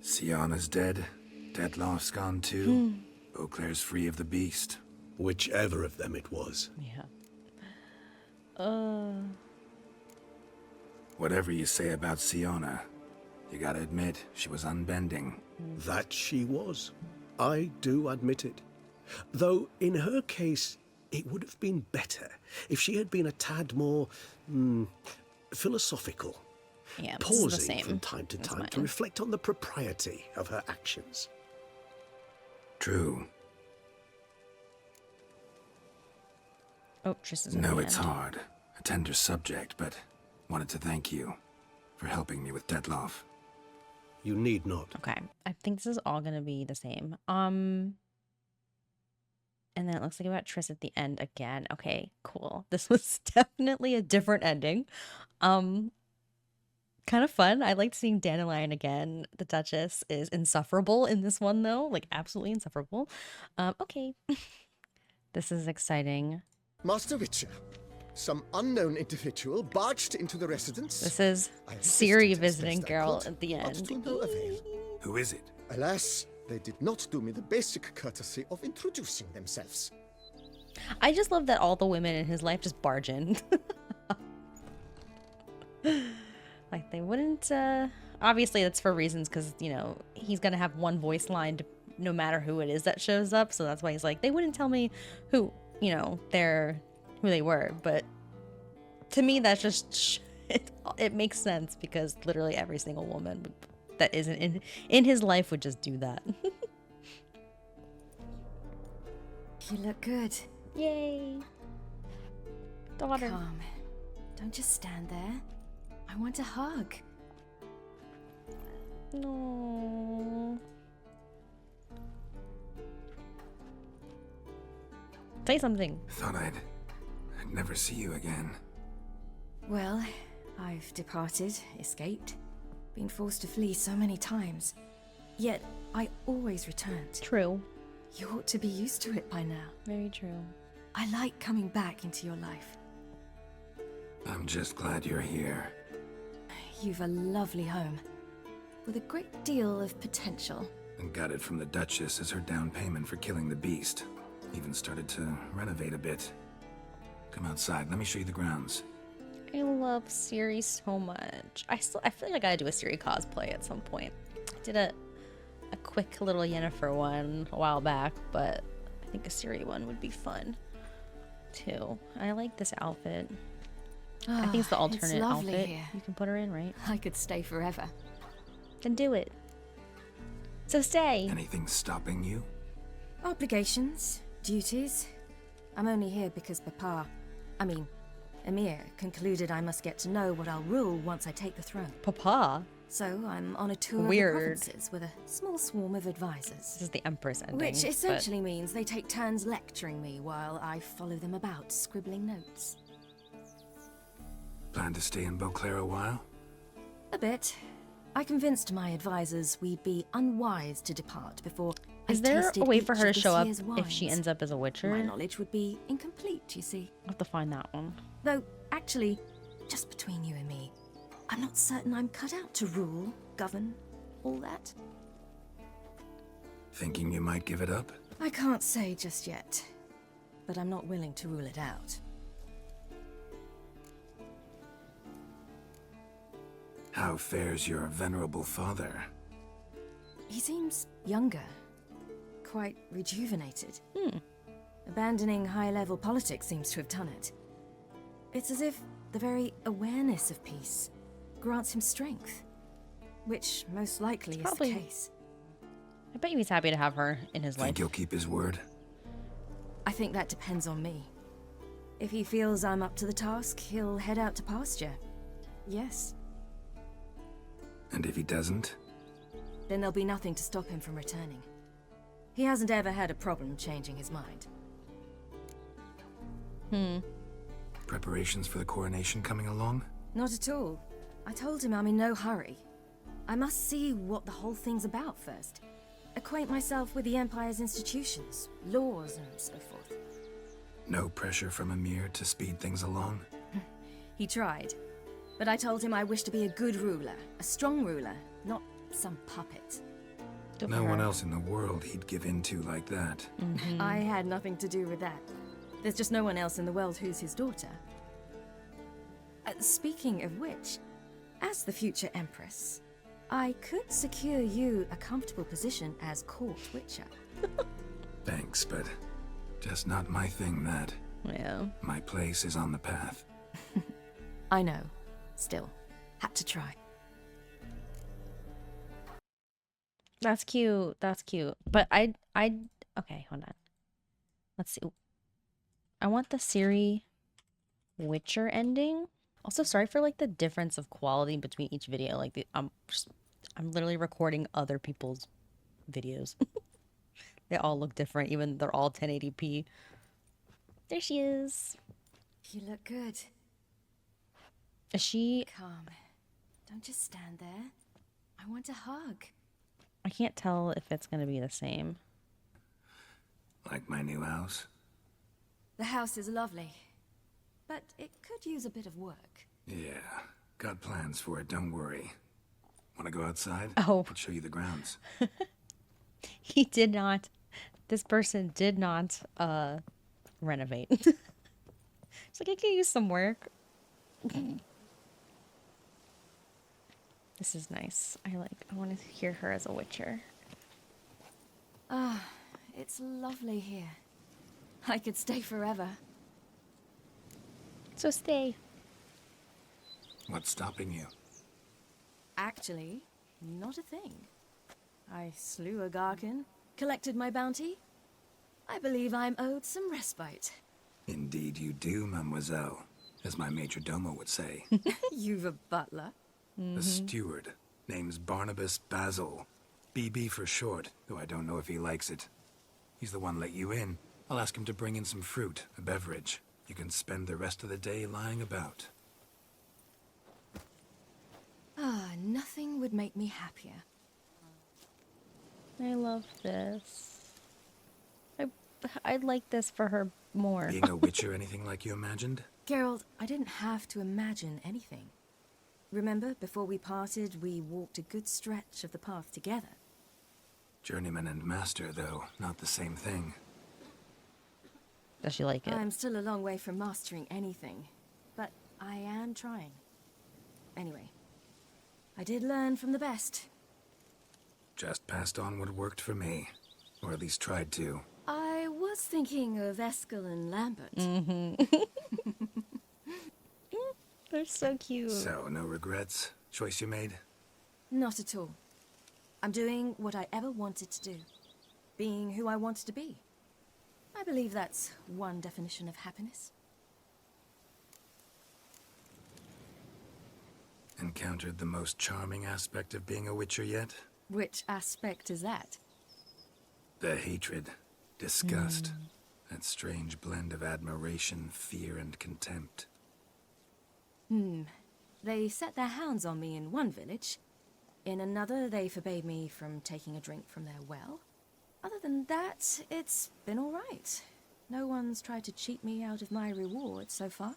Syanna's dead. Dettlaff's gone too. Beauclair's free of the beast. Whichever of them it was. Yeah. Whatever you say about Syanna, you gotta admit, she was unbending. That she was. I do admit it. Though, in her case, it would have been better if she had been a tad more, philosophical. Yeah, this is the pausing same from time to as time mine. to reflect on the propriety of her actions. True. Oh, Triss is in No, the it's end. hard. A tender subject, but wanted to thank you for helping me with Dettlaff. You need not. Okay, I think this is all gonna be the same. And then it looks like about Triss at the end again. Okay, cool. This was definitely a different ending. Kind of fun. I liked seeing Dandelion again. The Duchess is insufferable in this one, though. Like, absolutely insufferable. Okay. This is exciting. Master Witcher, some unknown individual barged into the residence. This is I Ciri resisted as visiting best I Geralt could, at the but end. to no avail. Who is it? Alas, they did not do me the basic courtesy of introducing themselves. I just love that all the women in his life just barge in. Like, they wouldn't, obviously that's for reasons because, you know, he's gonna have one voice line to, no matter who it is that shows up, so that's why he's like, they wouldn't tell me who, you know, who they were, but to me that's just, it makes sense because literally every single woman that isn't in his life would just do that. You look good. Yay. Daughter. Come. Don't just stand there. I want a hug. No. Say something. Thought I'd never see you again. Well, I've departed, escaped, been forced to flee so many times. Yet, I always returned. True. You ought to be used to it by now. Very true. I like coming back into your life. I'm just glad you're here. You've a lovely home, with a great deal of potential. And got it from the Duchess as her down payment for killing the beast. Even started to renovate a bit. Come outside, let me show you the grounds. I love Ciri so much. I feel like I gotta do a Ciri cosplay at some point. I did a quick little Yennefer one a while back, but I think a Ciri one would be fun too. I like this outfit. I think it's the alternate lovely outfit here. you can put her in, right? I could stay forever. Then do it. So stay. Anything stopping you? Obligations, duties. I'm only here because Emir concluded I must get to know what I'll rule once I take the throne. Papa? So I'm on a tour Weird. of the provinces with a small swarm of advisors. This is the Empress ending. Which but- essentially means they take turns lecturing me while I follow them about, scribbling notes. Plan to stay in Beauclair a while? A bit. I convinced my advisors we'd be unwise to depart before I Is there tasted a way each for her of to this show up year's if she wines. ends up as a Witcher? My knowledge would be incomplete, you see. I'll have to find that one. Though, actually, just between you and me, I'm not certain I'm cut out to rule, govern, all that. Thinking you might give it up? I can't say just yet, but I'm not willing to rule it out. How fares your venerable father? He seems younger, quite rejuvenated. Abandoning high-level politics seems to have done it. It's as if the very awareness of peace grants him strength. which most likely is probably the case. I bet you he's happy to have her in his life. Think he'll keep his word? I think that depends on me. If he feels I'm up to the task, he'll head out to pasture. Yes. And if he doesn't? Then there'll be nothing to stop him from returning. He hasn't ever had a problem changing his mind. Preparations for the coronation coming along? Not at all. I told him I'm in no hurry. I must see what the whole thing's about first. Acquaint myself with the Empire's institutions, laws, and so forth. No pressure from Emir to speed things along? He tried. But I told him I wish to be a good ruler, a strong ruler, not some puppet. No one else in the world he'd give in to like that. I had nothing to do with that. There's just no one else in the world who's his daughter. Speaking of which, as the future Empress, I could secure you a comfortable position as court witcher. Thanks, but just not my thing, that. Yeah. My place is on the path. I know. Still, had to try. That's cute. That's cute. But okay, hold on. Let's see. I want the Ciri Witcher ending. Also, sorry for like the difference of quality between each video. Like I'm literally recording other people's videos. They all look different, even they're all 1080p. There she is. You look good. Is she? Come. Don't just stand there. I want a hug. I can't tell if it's gonna be the same. Like my new house? The house is lovely, but it could use a bit of work. Yeah, got plans for it, don't worry. Wanna go outside? Oh. I'll show you the grounds. He did not. This person did not renovate. It's like, I could use some work. This is nice. I want to hear her as a witcher. Ah, it's lovely here. I could stay forever. So stay. What's stopping you? Actually, not a thing. I slew a Garkin, collected my bounty. I believe I'm owed some respite. Indeed you do, mademoiselle, as my major domo would say. You've a butler. A steward. Name's Barnabas Basil. BB for short, though I don't know if he likes it. He's the one let you in. I'll ask him to bring in some fruit, a beverage. You can spend the rest of the day lying about. Ah, nothing would make me happier. I love this. I'd like this for her more. Being a witcher anything like you imagined? Geralt, I didn't have to imagine anything. Remember, before we parted, we walked a good stretch of the path together. Journeyman and master, though, not the same thing. Does she like it? I'm still a long way from mastering anything, but I am trying. Anyway, I did learn from the best. Just passed on what worked for me. Or at least tried to. I was thinking of Eskel and Lambert. They're so cute. So, no regrets? Choice you made? Not at all. I'm doing what I ever wanted to do. Being who I wanted to be. I believe that's one definition of happiness. Encountered the most charming aspect of being a witcher yet? Which aspect is that? The hatred. Disgust. That strange blend of admiration, fear, and contempt. They set their hounds on me in one village. In another, they forbade me from taking a drink from their well. Other than that, it's been all right. No one's tried to cheat me out of my reward so far.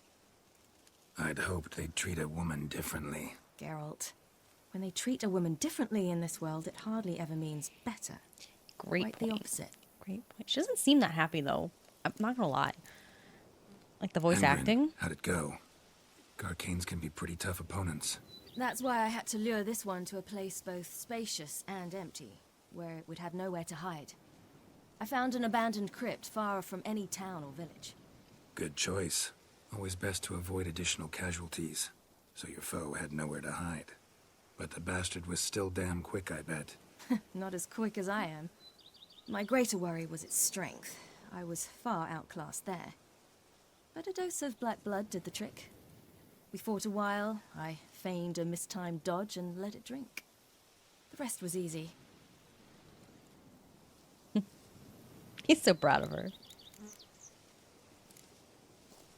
I'd hoped they'd treat a woman differently. Geralt, when they treat a woman differently in this world, it hardly ever means better. Great Quite point. the opposite. Great point. She doesn't seem that happy, though. I'm not gonna lie. Like the voice Emrin, acting. How'd it go? Garcanes can be pretty tough opponents. That's why I had to lure this one to a place both spacious and empty, where it would have nowhere to hide. I found an abandoned crypt far from any town or village. Good choice. Always best to avoid additional casualties, so your foe had nowhere to hide. But the bastard was still damn quick, I bet. Not as quick as I am. My greater worry was its strength. I was far outclassed there. But a dose of black blood did the trick. We fought a while, I feigned a mistimed dodge and let it drink. The rest was easy. He's so proud of her.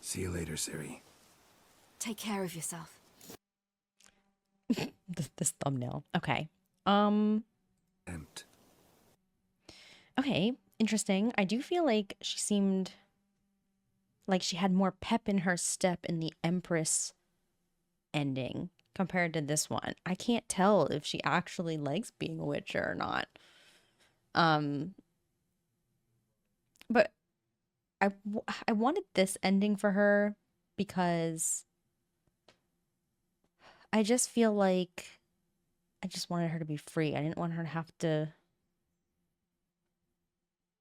See you later, Ciri. Take care of yourself. This thumbnail. Okay. Tempt. Okay, interesting. I do feel like she seemed like she had more pep in her step in the Empress ending compared to this one. I can't tell if she actually likes being a witcher or not. But I wanted this ending for her because I just feel like I just wanted her to be free. I didn't want her to have to,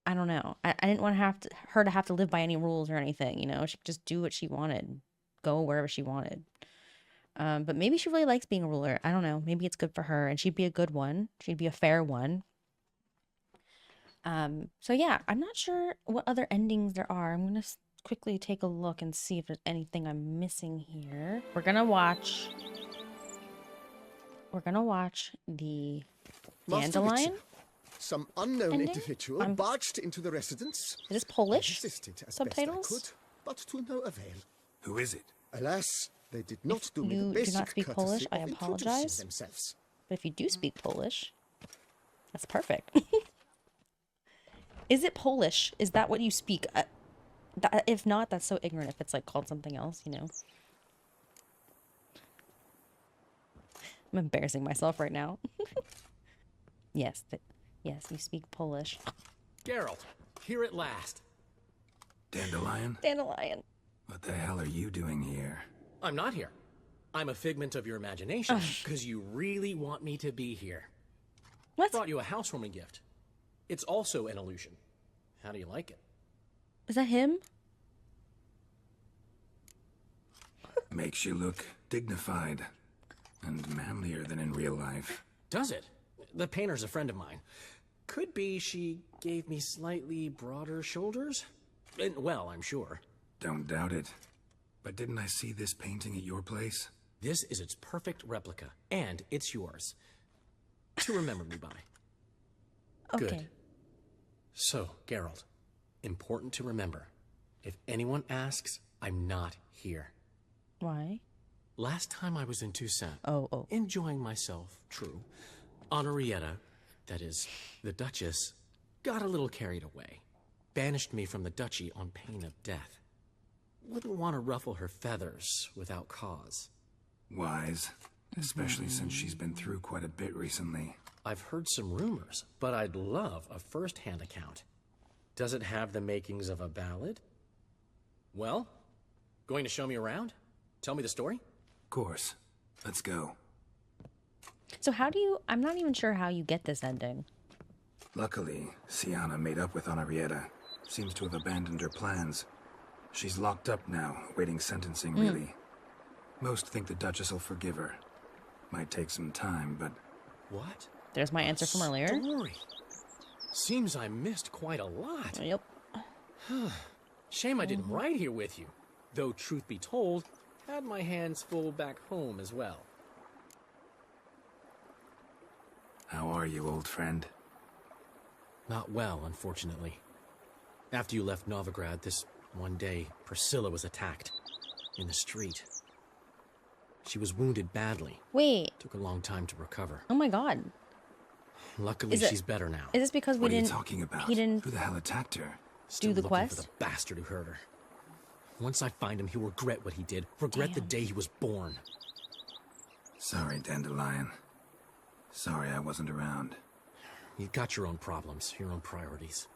I don't know. I didn't want her to have to live by any rules or anything, you know? She could just do what she wanted, go wherever she wanted. But maybe she really likes being a ruler. I don't know. Maybe it's good for her, and she'd be a good one. She'd be a fair one. So yeah, I'm not sure what other endings there are. I'm gonna quickly take a look and see if there's anything I'm missing here. We're gonna watch the Dandelion. Some unknown ending? individual barged into the residence. Is this Polish? Resisted as Subtitles? best I could, but to no avail. Who is it? Alas, they did not do me you the do basic not speak courtesy Polish, I of introducing apologize. themselves. But if you do speak Polish, that's perfect. Is it Polish? Is that what you speak? If not, that's so ignorant if it's like called something else, you know? I'm embarrassing myself right now. Yes, yes, you speak Polish. Geralt, here at last. Dandelion? Dandelion. What the hell are you doing here? I'm not here. I'm a figment of your imagination, because you really want me to be here. What? Brought you a housewarming gift. It's also an illusion. How do you like it? Is that him? Makes you look dignified and manlier than in real life. Does it? The painter's a friend of mine. Could be she gave me slightly broader shoulders? Well, I'm sure. Don't doubt it. But didn't I see this painting at your place? This is its perfect replica, and it's yours. To remember me by. Okay. Good. So, Geralt, important to remember. If anyone asks, I'm not here. Why? Last time I was in Toussaint, Oh. enjoying myself, true. Annarietta, that is, the Duchess, got a little carried away. Banished me from the duchy on pain of death. Wouldn't want to ruffle her feathers without cause. Wise. Especially since she's been through quite a bit recently. I've heard some rumors, but I'd love a first-hand account. Does it have the makings of a ballad? Well, going to show me around? Tell me the story? Of course. Let's go. So how do you... I'm not even sure how you get this ending. Luckily, Syanna made up with Annarietta. Seems to have abandoned her plans. She's locked up now, awaiting sentencing, really. Most think the Duchess will forgive her. Might take some time, but... What? There's my answer from earlier. Story. Seems I missed quite a lot. Yep. Shame I didn't ride here with you. Though, truth be told, had my hands full back home as well. How are you, old friend? Not well, unfortunately. After you left Novigrad this one day, Priscilla was attacked. In the street. She was wounded badly. Wait. Took a long time to recover. Oh my god. Luckily, she's better now. Is this because we didn't... What are you talking about? He didn't... Who the hell attacked her? Still do the looking quest? for the bastard who hurt her. Once I find him, he'll regret what he did. Regret the day he was born. Sorry, Dandelion. Sorry I wasn't around. You've got your own problems, your own priorities.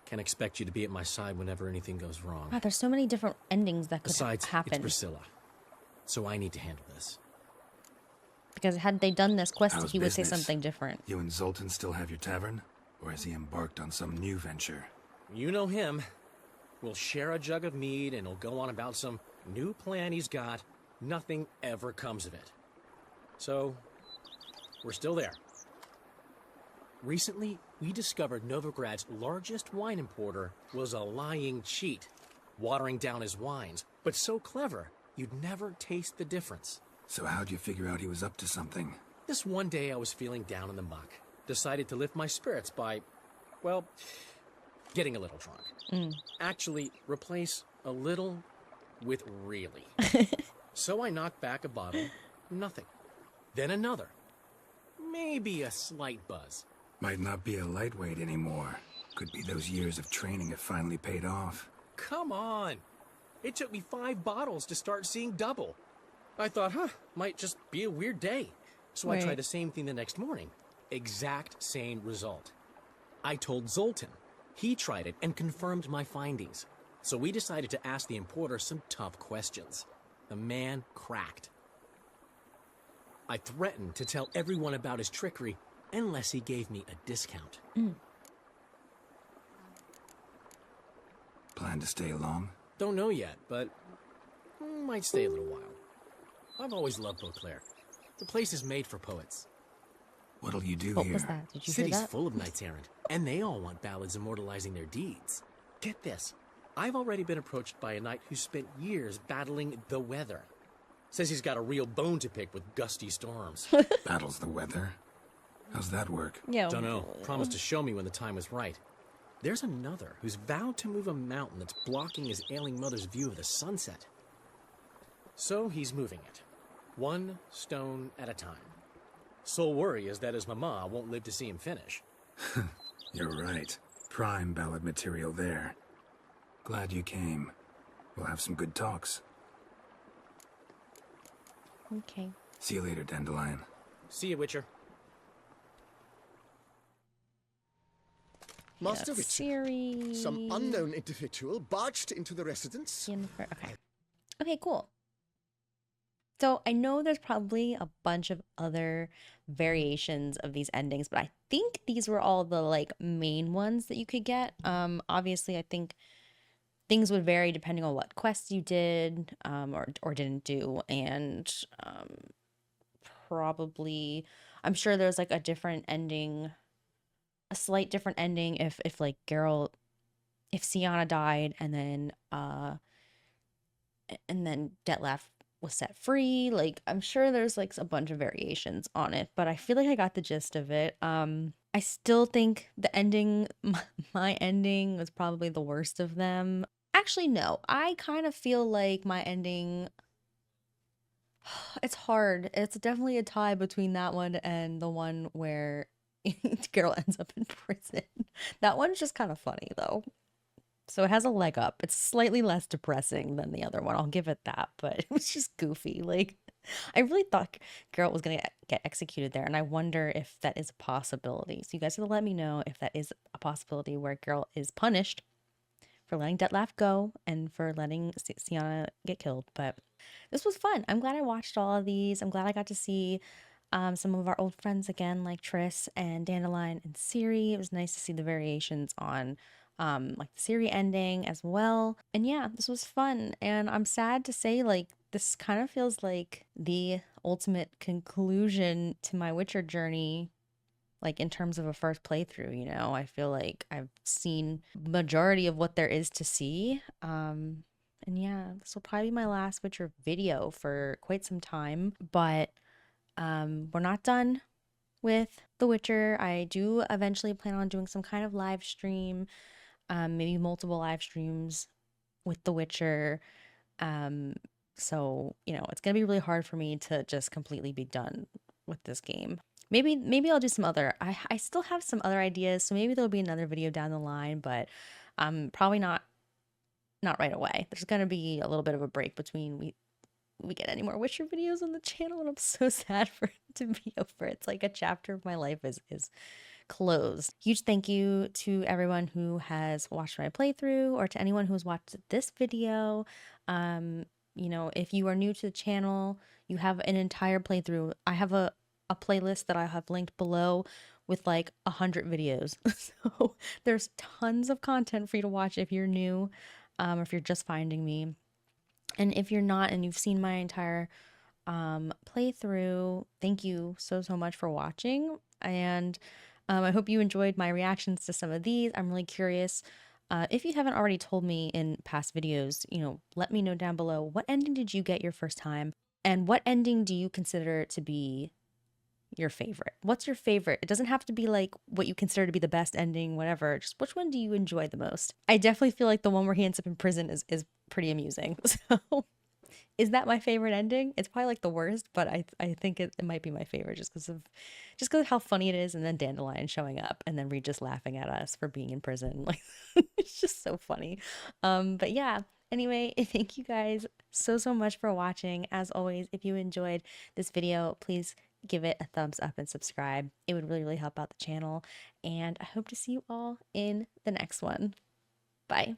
Can't expect you to be at my side whenever anything goes wrong. Wow, there's so many different endings that could Besides, happen. it's Priscilla. So I need to handle this. Because had they done this quest, How's he would say business? something different. You and Zoltan still have your tavern? Or has he embarked on some new venture? You know him. We'll share a jug of mead and he'll go on about some new plan he's got. Nothing ever comes of it. So, we're still there. Recently, we discovered Novigrad's largest wine importer was a lying cheat, watering down his wines, but so clever, you'd never taste the difference. So how'd you figure out he was up to something? This one day I was feeling down in the muck. Decided to lift my spirits by, well, getting a little drunk. Actually, replace a little with really. So I knocked back a bottle, nothing. Then another. Maybe a slight buzz. Might not be a lightweight anymore. Could be those years of training have finally paid off. Come on! It took me 5 bottles to start seeing double. I thought, might just be a weird day. So I tried the same thing the next morning. Exact same result. I told Zoltan. He tried it and confirmed my findings. So we decided to ask the importer some tough questions. The man cracked. I threatened to tell everyone about his trickery unless he gave me a discount. Plan to stay long? Don't know yet, but might stay a little while. I've always loved Beauclair. The place is made for poets. What'll you do here? What was that? Did you hear City's that? full of knights errant, and they all want ballads immortalizing their deeds. Get this. I've already been approached by a knight who spent years battling the weather. Says he's got a real bone to pick with gusty storms. Battles the weather? How's that work? Yeah. Dunno. Promised to show me when the time was right. There's another who's vowed to move a mountain that's blocking his ailing mother's view of the sunset. So he's moving it. 1 stone at a time. Sole worry is that his mama won't live to see him finish. You're right. Prime ballad material there. Glad you came. We'll have some good talks. Okay. See you later, Dandelion. See you, Witcher. Master Witcher, Ciri. some unknown individual barged into the residence. Yennefer. Okay. Okay, cool. So I know there's probably a bunch of other variations of these endings, but I think these were all the like main ones that you could get. Obviously I think things would vary depending on what quests you did or didn't do, and probably I'm sure there's like a different ending, a slight different ending if like Geralt, if Syanna died and then Detlef was set free. Like I'm sure there's like a bunch of variations on it, but I feel like I got the gist of it. I still think the ending, my ending was probably the worst of them. Actually, no, I kind of feel like my ending, it's hard. It's definitely a tie between that one and the one where Geralt ends up in prison. That one's just kind of funny though. So it has a leg up. It's slightly less depressing than the other one. I'll give it that, but it was just goofy. Like, I really thought Geralt was going to get executed there, and I wonder if that is a possibility. So you guys have to let me know if that is a possibility where Geralt is punished for letting Detlef go and for letting Syanna get killed. But this was fun. I'm glad I watched all of these. I'm glad I got to see some of our old friends again, like Triss and Dandelion and Ciri. It was nice to see the variations on like the Ciri ending as well. And yeah, this was fun. And I'm sad to say, like, this kind of feels like the ultimate conclusion to my Witcher journey, like in terms of a first playthrough, you know. I feel like I've seen majority of what there is to see. And yeah, this will probably be my last Witcher video for quite some time, but we're not done with The Witcher. I do eventually plan on doing some kind of live stream, maybe multiple live streams with The Witcher. So, you know, it's going to be really hard for me to just completely be done with this game. Maybe I'll do some other, I still have some other ideas, so maybe there'll be another video down the line, but probably not right away. There's going to be a little bit of a break between we get any more Witcher videos on the channel, and I'm so sad for it to be over. It's like a chapter of my life is closed. Huge thank you to everyone who has watched my playthrough, or to anyone who's watched this video. You know, if you are new to the channel, you have an entire playthrough. I have a playlist that I have linked below with like 100 videos. So there's tons of content for you to watch if you're new, or if you're just finding me. And if you're not and you've seen my entire playthrough. Thank you so much for watching, and I hope you enjoyed my reactions to some of these. I'm really curious. If you haven't already told me in past videos, let me know down below, what ending did you get your first time, and what ending do you consider to be your favorite? What's your favorite? It doesn't have to be like what you consider to be the best ending, whatever. Just which one do you enjoy the most? I definitely feel like the one where he ends up in prison is pretty amusing. So is that my favorite ending? It's probably like the worst, but I think it might be my favorite just because of how funny it is, and then Dandelion showing up and then Regis laughing at us for being in prison. Like it's just so funny. But yeah. Anyway, thank you guys so much for watching. As always, if you enjoyed this video, please give it a thumbs up and subscribe. It would really help out the channel. And I hope to see you all in the next one. Bye.